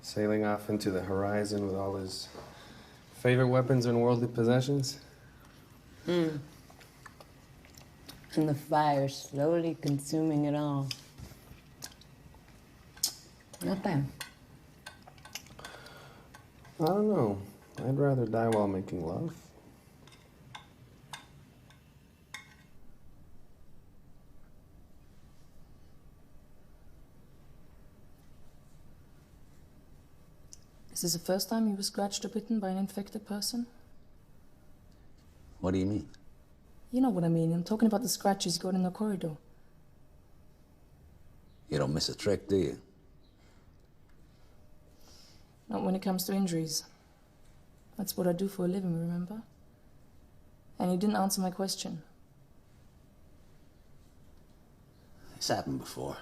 sailing off into the horizon with all his favorite weapons and worldly possessions? And the fire slowly consuming it all. Not bad. I don't know. I'd rather die while making love. Is this the first time you were scratched or bitten by an infected person? What do you mean? You know what I mean. I'm talking about the scratches you got in the corridor. You don't miss a trick, do you? Not when it comes to injuries. That's what I do for a living, remember? And you didn't answer my question. It's happened before.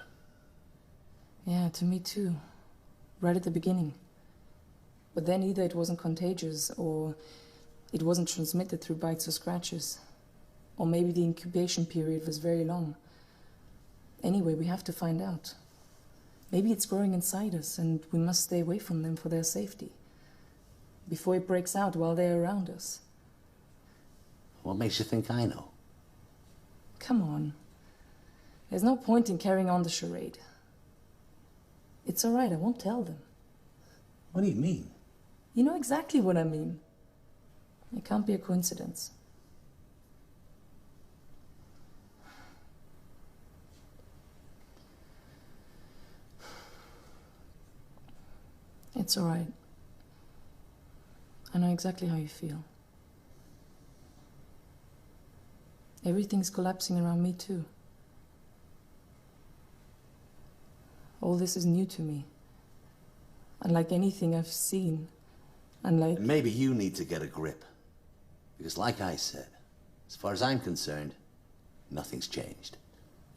Yeah, to me too. Right at the beginning. But then either it wasn't contagious, or it wasn't transmitted through bites or scratches. Or maybe the incubation period was very long. Anyway, we have to find out. Maybe it's growing inside us, and we must stay away from them for their safety. Before it breaks out while they're around us. What makes you think I know? Come on. There's no point in carrying on the charade. It's all right, I won't tell them. What do you mean? You know exactly what I mean. It can't be a coincidence. It's all right. I know exactly how you feel. Everything's collapsing around me too. All this is new to me. Unlike anything I've seen. Unlike... And maybe you need to get a grip. Because like I said, as far as I'm concerned, nothing's changed.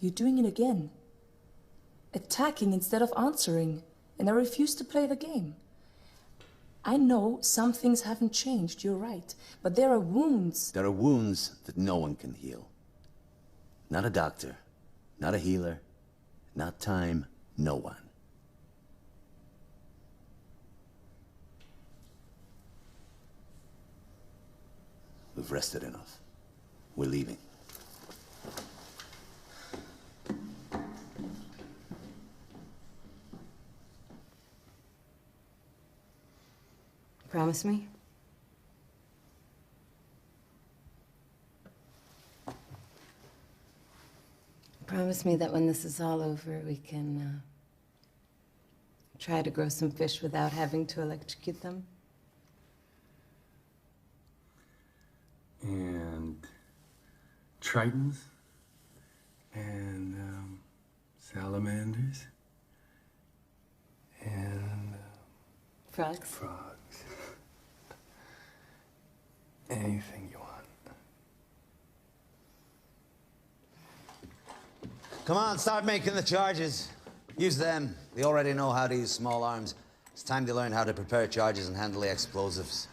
You're doing it again. Attacking instead of answering. And I refuse to play the game. I know some things haven't changed, you're right. But there are wounds. There are wounds that no one can heal. Not a doctor, not a healer, not time, no one. We've rested enough. We're leaving. Promise me? Promise me that when this is all over, we can try to grow some fish without having to electrocute them? And tritons and salamanders and Frogs? frogs. Anything you want. Come on, start making the charges. Use them. They already know how to use small arms. It's time to learn how to prepare charges and handle the explosives.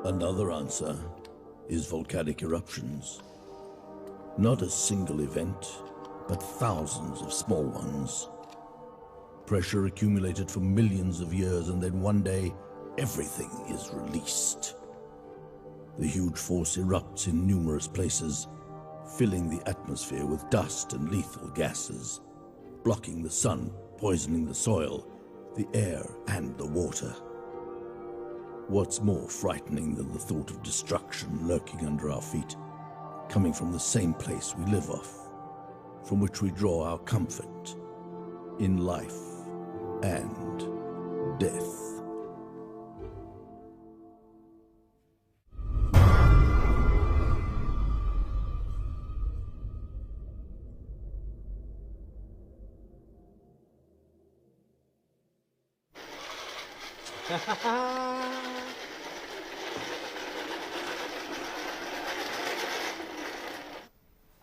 Another answer is volcanic eruptions. Not a single event, but thousands of small ones. Pressure accumulated for millions of years, and then one day, everything is released. The huge force erupts in numerous places, filling the atmosphere with dust and lethal gases, blocking the sun, poisoning the soil, the air, and the water. What's more frightening than the thought of destruction lurking under our feet, coming from the same place we live off, from which we draw our comfort in life and death.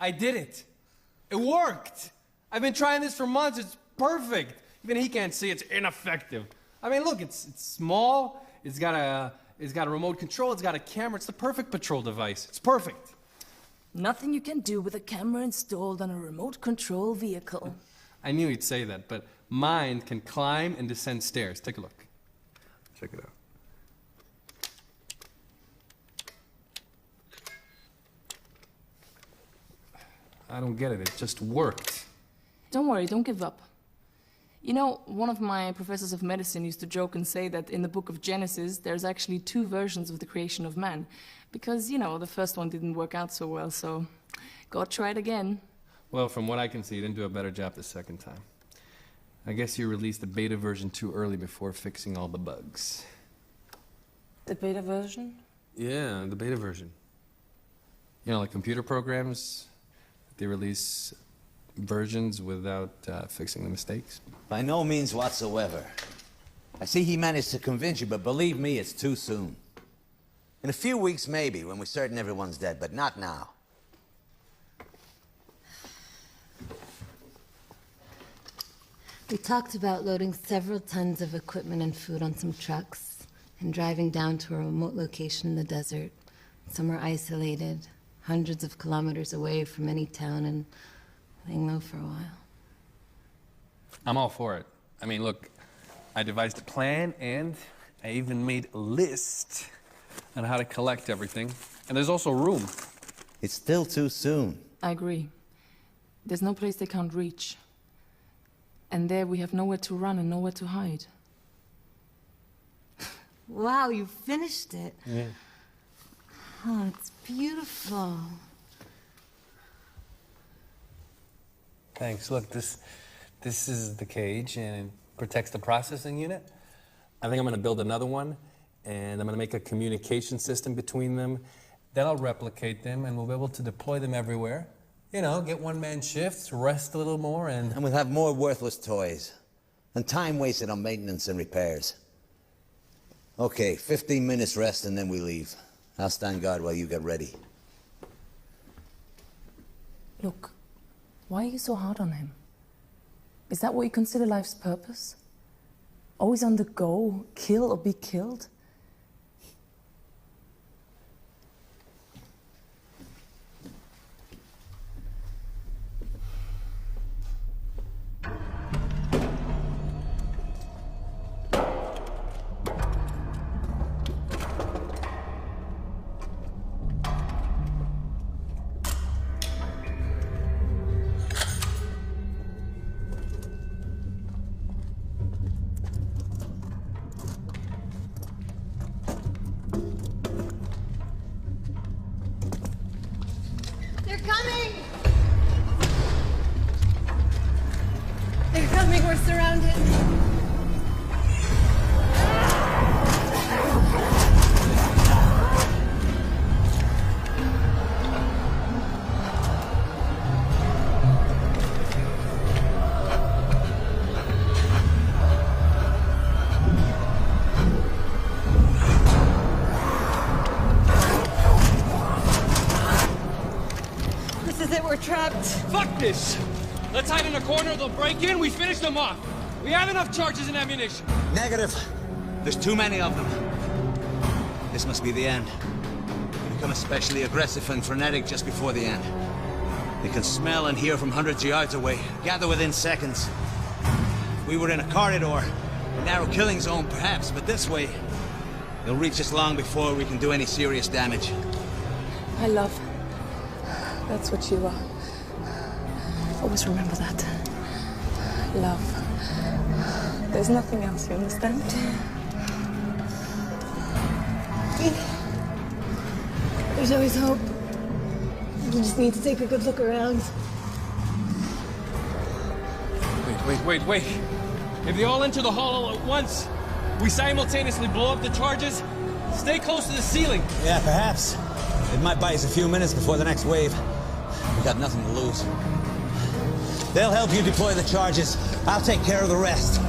I did it. It worked. I've been trying this for months. It's perfect. Even he can't see it's ineffective. I mean, look, it's small. It's got a remote control. It's got a camera. It's the perfect patrol device. It's perfect. Nothing you can do with a camera installed on a remote control vehicle. I knew he'd say that, but mine can climb and descend stairs. Take a look. Check it out. I don't get it. It just worked. Don't worry, don't give up. You know, one of my professors of medicine used to joke and say that in the book of Genesis, there's actually 2 versions of the creation of man. Because, you know, the first one didn't work out so well, so God tried again. Well, from what I can see, you didn't do a better job the second time. I guess you released the beta version too early before fixing all the bugs. The beta version? Yeah, the beta version. You know, like computer programs, they release versions without fixing the mistakes. By no means whatsoever. I see he managed to convince you, but believe me, it's too soon. In a few weeks, maybe, when we're certain everyone's dead, but not now. We talked about loading several tons of equipment and food on some trucks and driving down to a remote location in the desert, somewhere isolated, hundreds of kilometers away from any town, and laying low for a while. I'm all for it. I mean, look, I devised a plan and I even made a list on how to collect everything. And there's also room. It's still too soon. I agree. There's no place they can't reach. And there we have nowhere to run and nowhere to hide. Wow, you finished it. Yeah. Oh, it's beautiful. Thanks. Look, this is the cage, and it protects the processing unit. I think I'm going to build another one, and I'm going to make a communication system between them. Then I'll replicate them, and we'll be able to deploy them everywhere. You know, get one-man shifts, rest a little more, and... And we'll have more worthless toys. And time wasted on maintenance and repairs. Okay, 15 minutes rest, and then we leave. I'll stand guard while you get ready. Look, why are you so hard on him? Is that what you consider life's purpose? Always on the go, kill or be killed? They're coming! They're coming, we're surrounded. This is it, we're trapped. Fuck this! Let's hide in a corner, they'll break in, we finish them off. We have enough charges and ammunition. Negative. There's too many of them. This must be the end. They become especially aggressive and frenetic just before the end. They can smell and hear from hundreds of yards away, gather within seconds. If we were in a corridor, a narrow killing zone perhaps, but this way, they'll reach us long before we can do any serious damage. My love. That's what you are. Always remember that. Love. There's nothing else, you understand? There's always hope. You just need to take a good look around. Wait. If they all enter the hall all at once, we simultaneously blow up the charges, stay close to the ceiling. Yeah, perhaps. It might buy us a few minutes before the next wave. We got nothing to lose. They'll help you deploy the charges. I'll take care of the rest.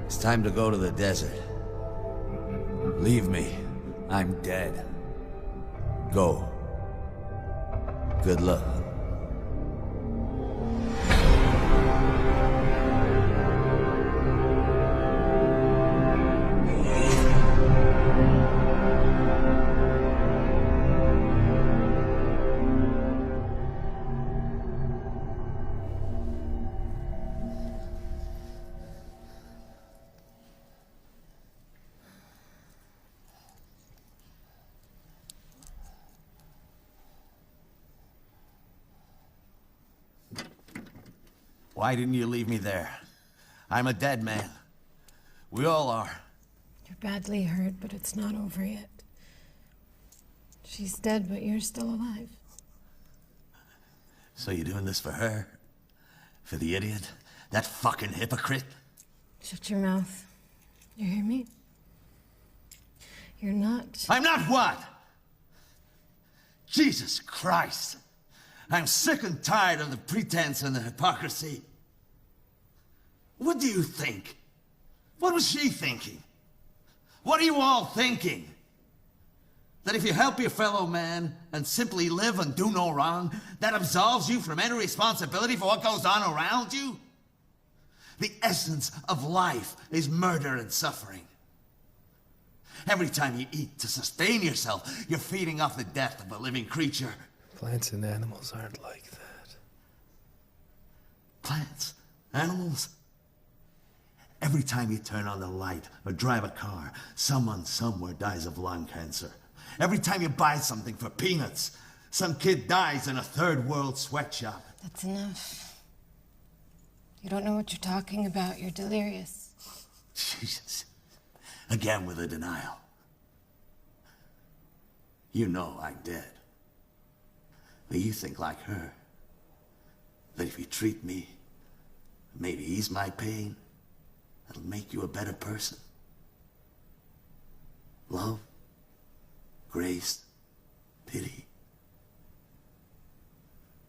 It's time to go to the desert. Leave me. I'm dead. Go. Good luck. Why didn't you leave me there? I'm a dead man. We all are. You're badly hurt, but it's not over yet. She's dead, but you're still alive. So you're doing this for her? For the idiot? That fucking hypocrite? Shut your mouth. You hear me? You're not... I'm not what? Jesus Christ. I'm sick and tired of the pretense and the hypocrisy. What do you think? What was she thinking? What are you all thinking? That if you help your fellow man and simply live and do no wrong, that absolves you from any responsibility for what goes on around you? The essence of life is murder and suffering. Every time you eat to sustain yourself, you're feeding off the death of a living creature. Plants and animals aren't like that. Plants? Animals? Every time you turn on the light or drive a car, someone somewhere dies of lung cancer. Every time you buy something for peanuts, some kid dies in a third world sweatshop. That's enough. You don't know what you're talking about. You're delirious. Jesus. Again with the denial. You know I'm dead. But you think like her. That if you treat me, maybe ease my pain, it'll make you a better person. Love, grace, pity.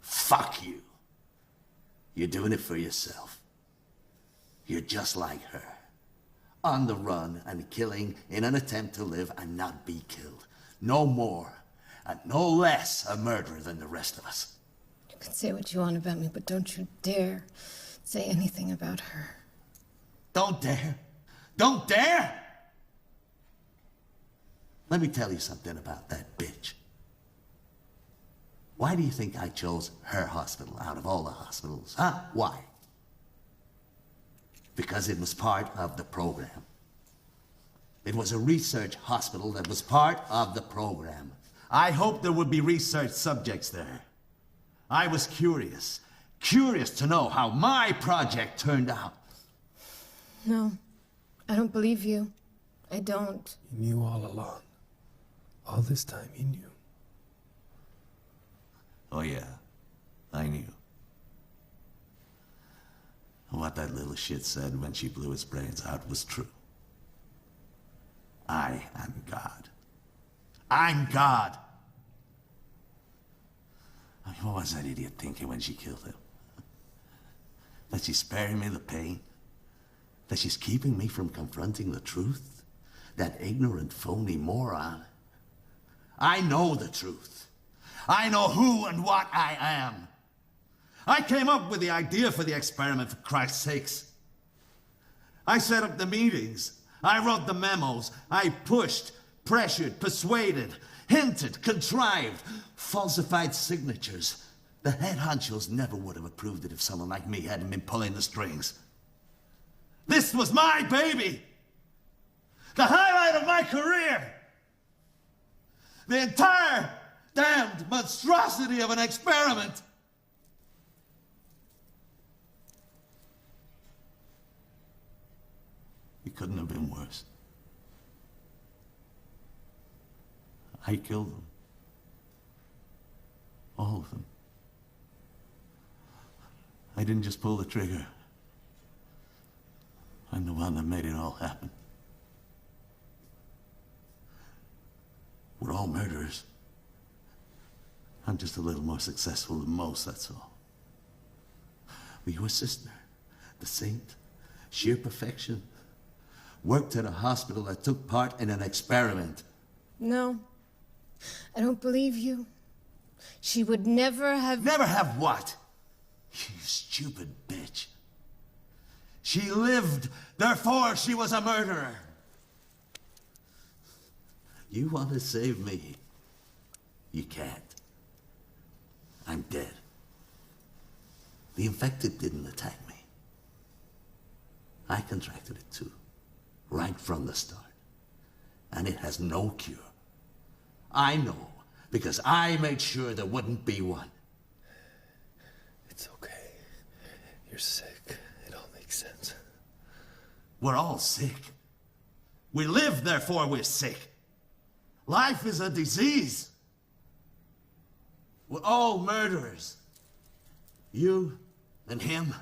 Fuck you. You're doing it for yourself. You're just like her. On the run and killing in an attempt to live and not be killed. No more and no less a murderer than the rest of us. You can say what you want about me, but don't you dare say anything about her. Don't dare. Don't dare! Let me tell you something about that bitch. Why do you think I chose her hospital out of all the hospitals? Huh? Why? Because it was part of the program. It was a research hospital that was part of the program. I hoped there would be research subjects there. I was curious to know how my project turned out. No, I don't believe you. I don't. You knew all along. All this time, you knew. Oh yeah, I knew. What that little shit said when she blew his brains out was true. I am God. I'm God! I mean, what was that idiot thinking when she killed him? That she's sparing me the pain? That she's keeping me from confronting the truth? That ignorant, phony moron? I know the truth. I know who and what I am. I came up with the idea for the experiment, for Christ's sakes. I set up the meetings. I wrote the memos. I pushed, pressured, persuaded, hinted, contrived, falsified signatures. The head honchos never would have approved it if someone like me hadn't been pulling the strings. This was my baby! The highlight of my career! The entire damned monstrosity of an experiment! It couldn't have been worse. I killed them. All of them. I didn't just pull the trigger. I'm the one that made it all happen. We're all murderers. I'm just a little more successful than most, that's all. But your sister, the saint, sheer perfection, worked at a hospital that took part in an experiment. No, I don't believe you. She would never have... Never have what? You stupid bitch. She lived, therefore she was a murderer. You want to save me? You can't. I'm dead. The infected didn't attack me. I contracted it too, right from the start. And it has no cure. I know, because I made sure there wouldn't be one. It's okay. You're sick. It all makes sense. We're all sick. We live, therefore we're sick. Life is a disease. We're all murderers. You and him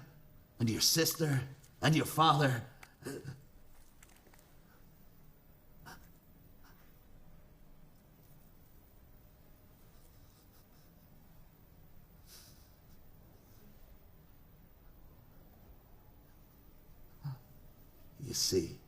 and your sister and your father You see?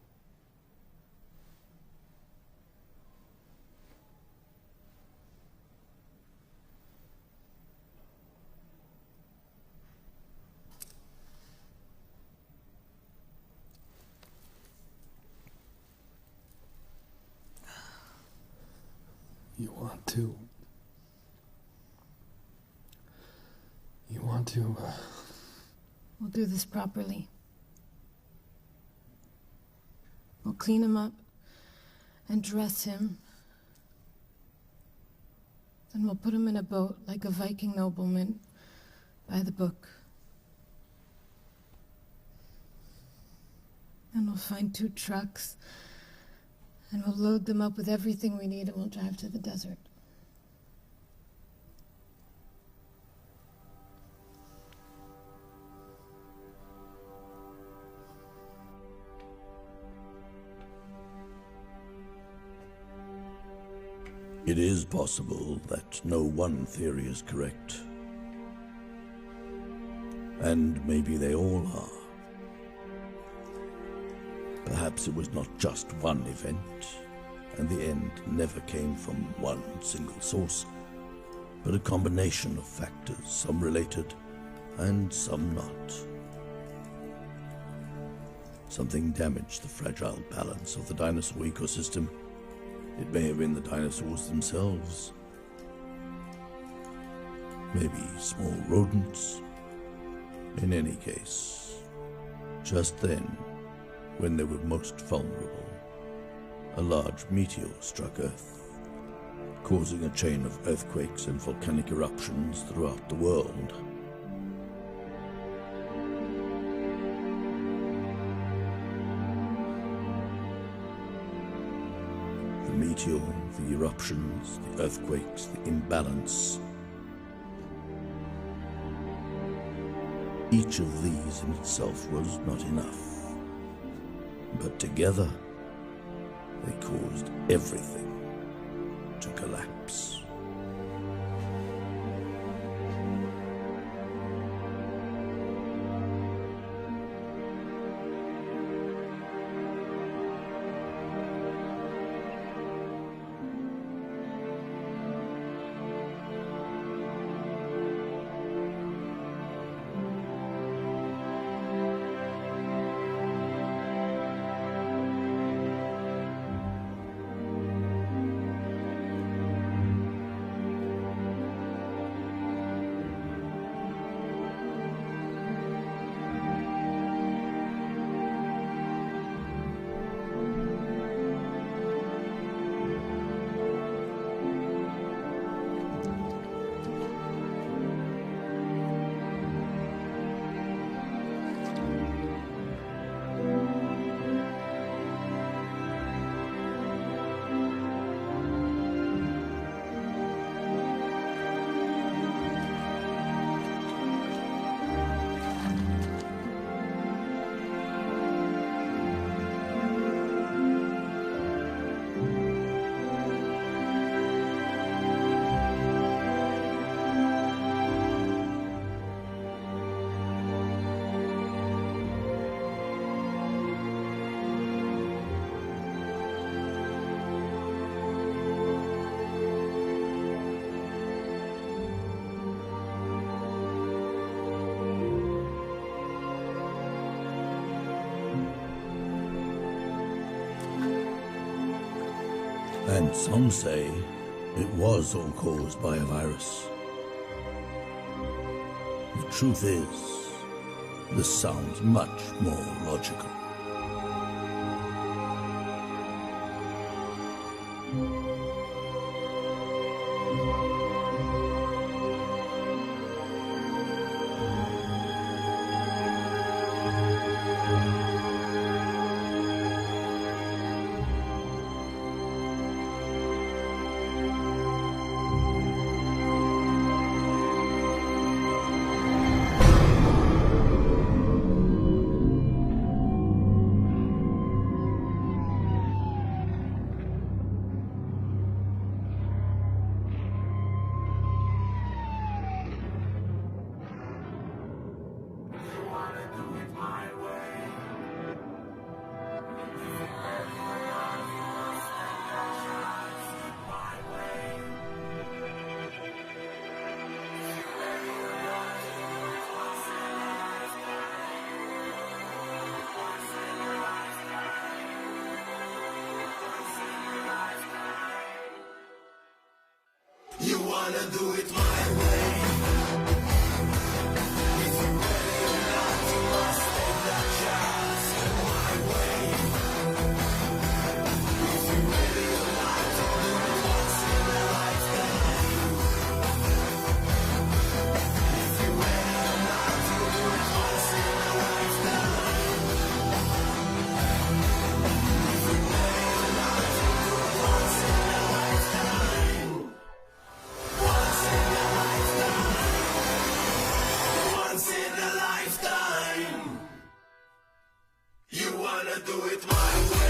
You want to... You want to, We'll do this properly. We'll clean him up and dress him. Then we'll put him in a boat like a Viking nobleman by the book. And we'll find 2 trucks and we'll load them up with everything we need and we'll drive to the desert. It is possible that no one theory is correct. And maybe they all are. Perhaps it was not just one event, and the end never came from one single source, but a combination of factors, some related and some not. Something damaged the fragile balance of the dinosaur ecosystem. It may have been the dinosaurs themselves. Maybe small rodents. In any case, just then, when they were most vulnerable, a large meteor struck Earth, causing a chain of earthquakes and volcanic eruptions throughout the world. The meteor, the eruptions, the earthquakes, the imbalance. Each of these in itself was not enough. But together, they caused everything to collapse. And some say it was all caused by a virus. The truth is, this sounds much more logical. wanna do it my way. If you're ready or not, you must take that chance. My way. If you're ready or not, you'll do it once in a lifetime. If you're ready or not, you'll do it once in a lifetime. If you're ready or not, you'll do it once in a lifetime. Once in a lifetime. Once in a lifetime. You wanna do it my way.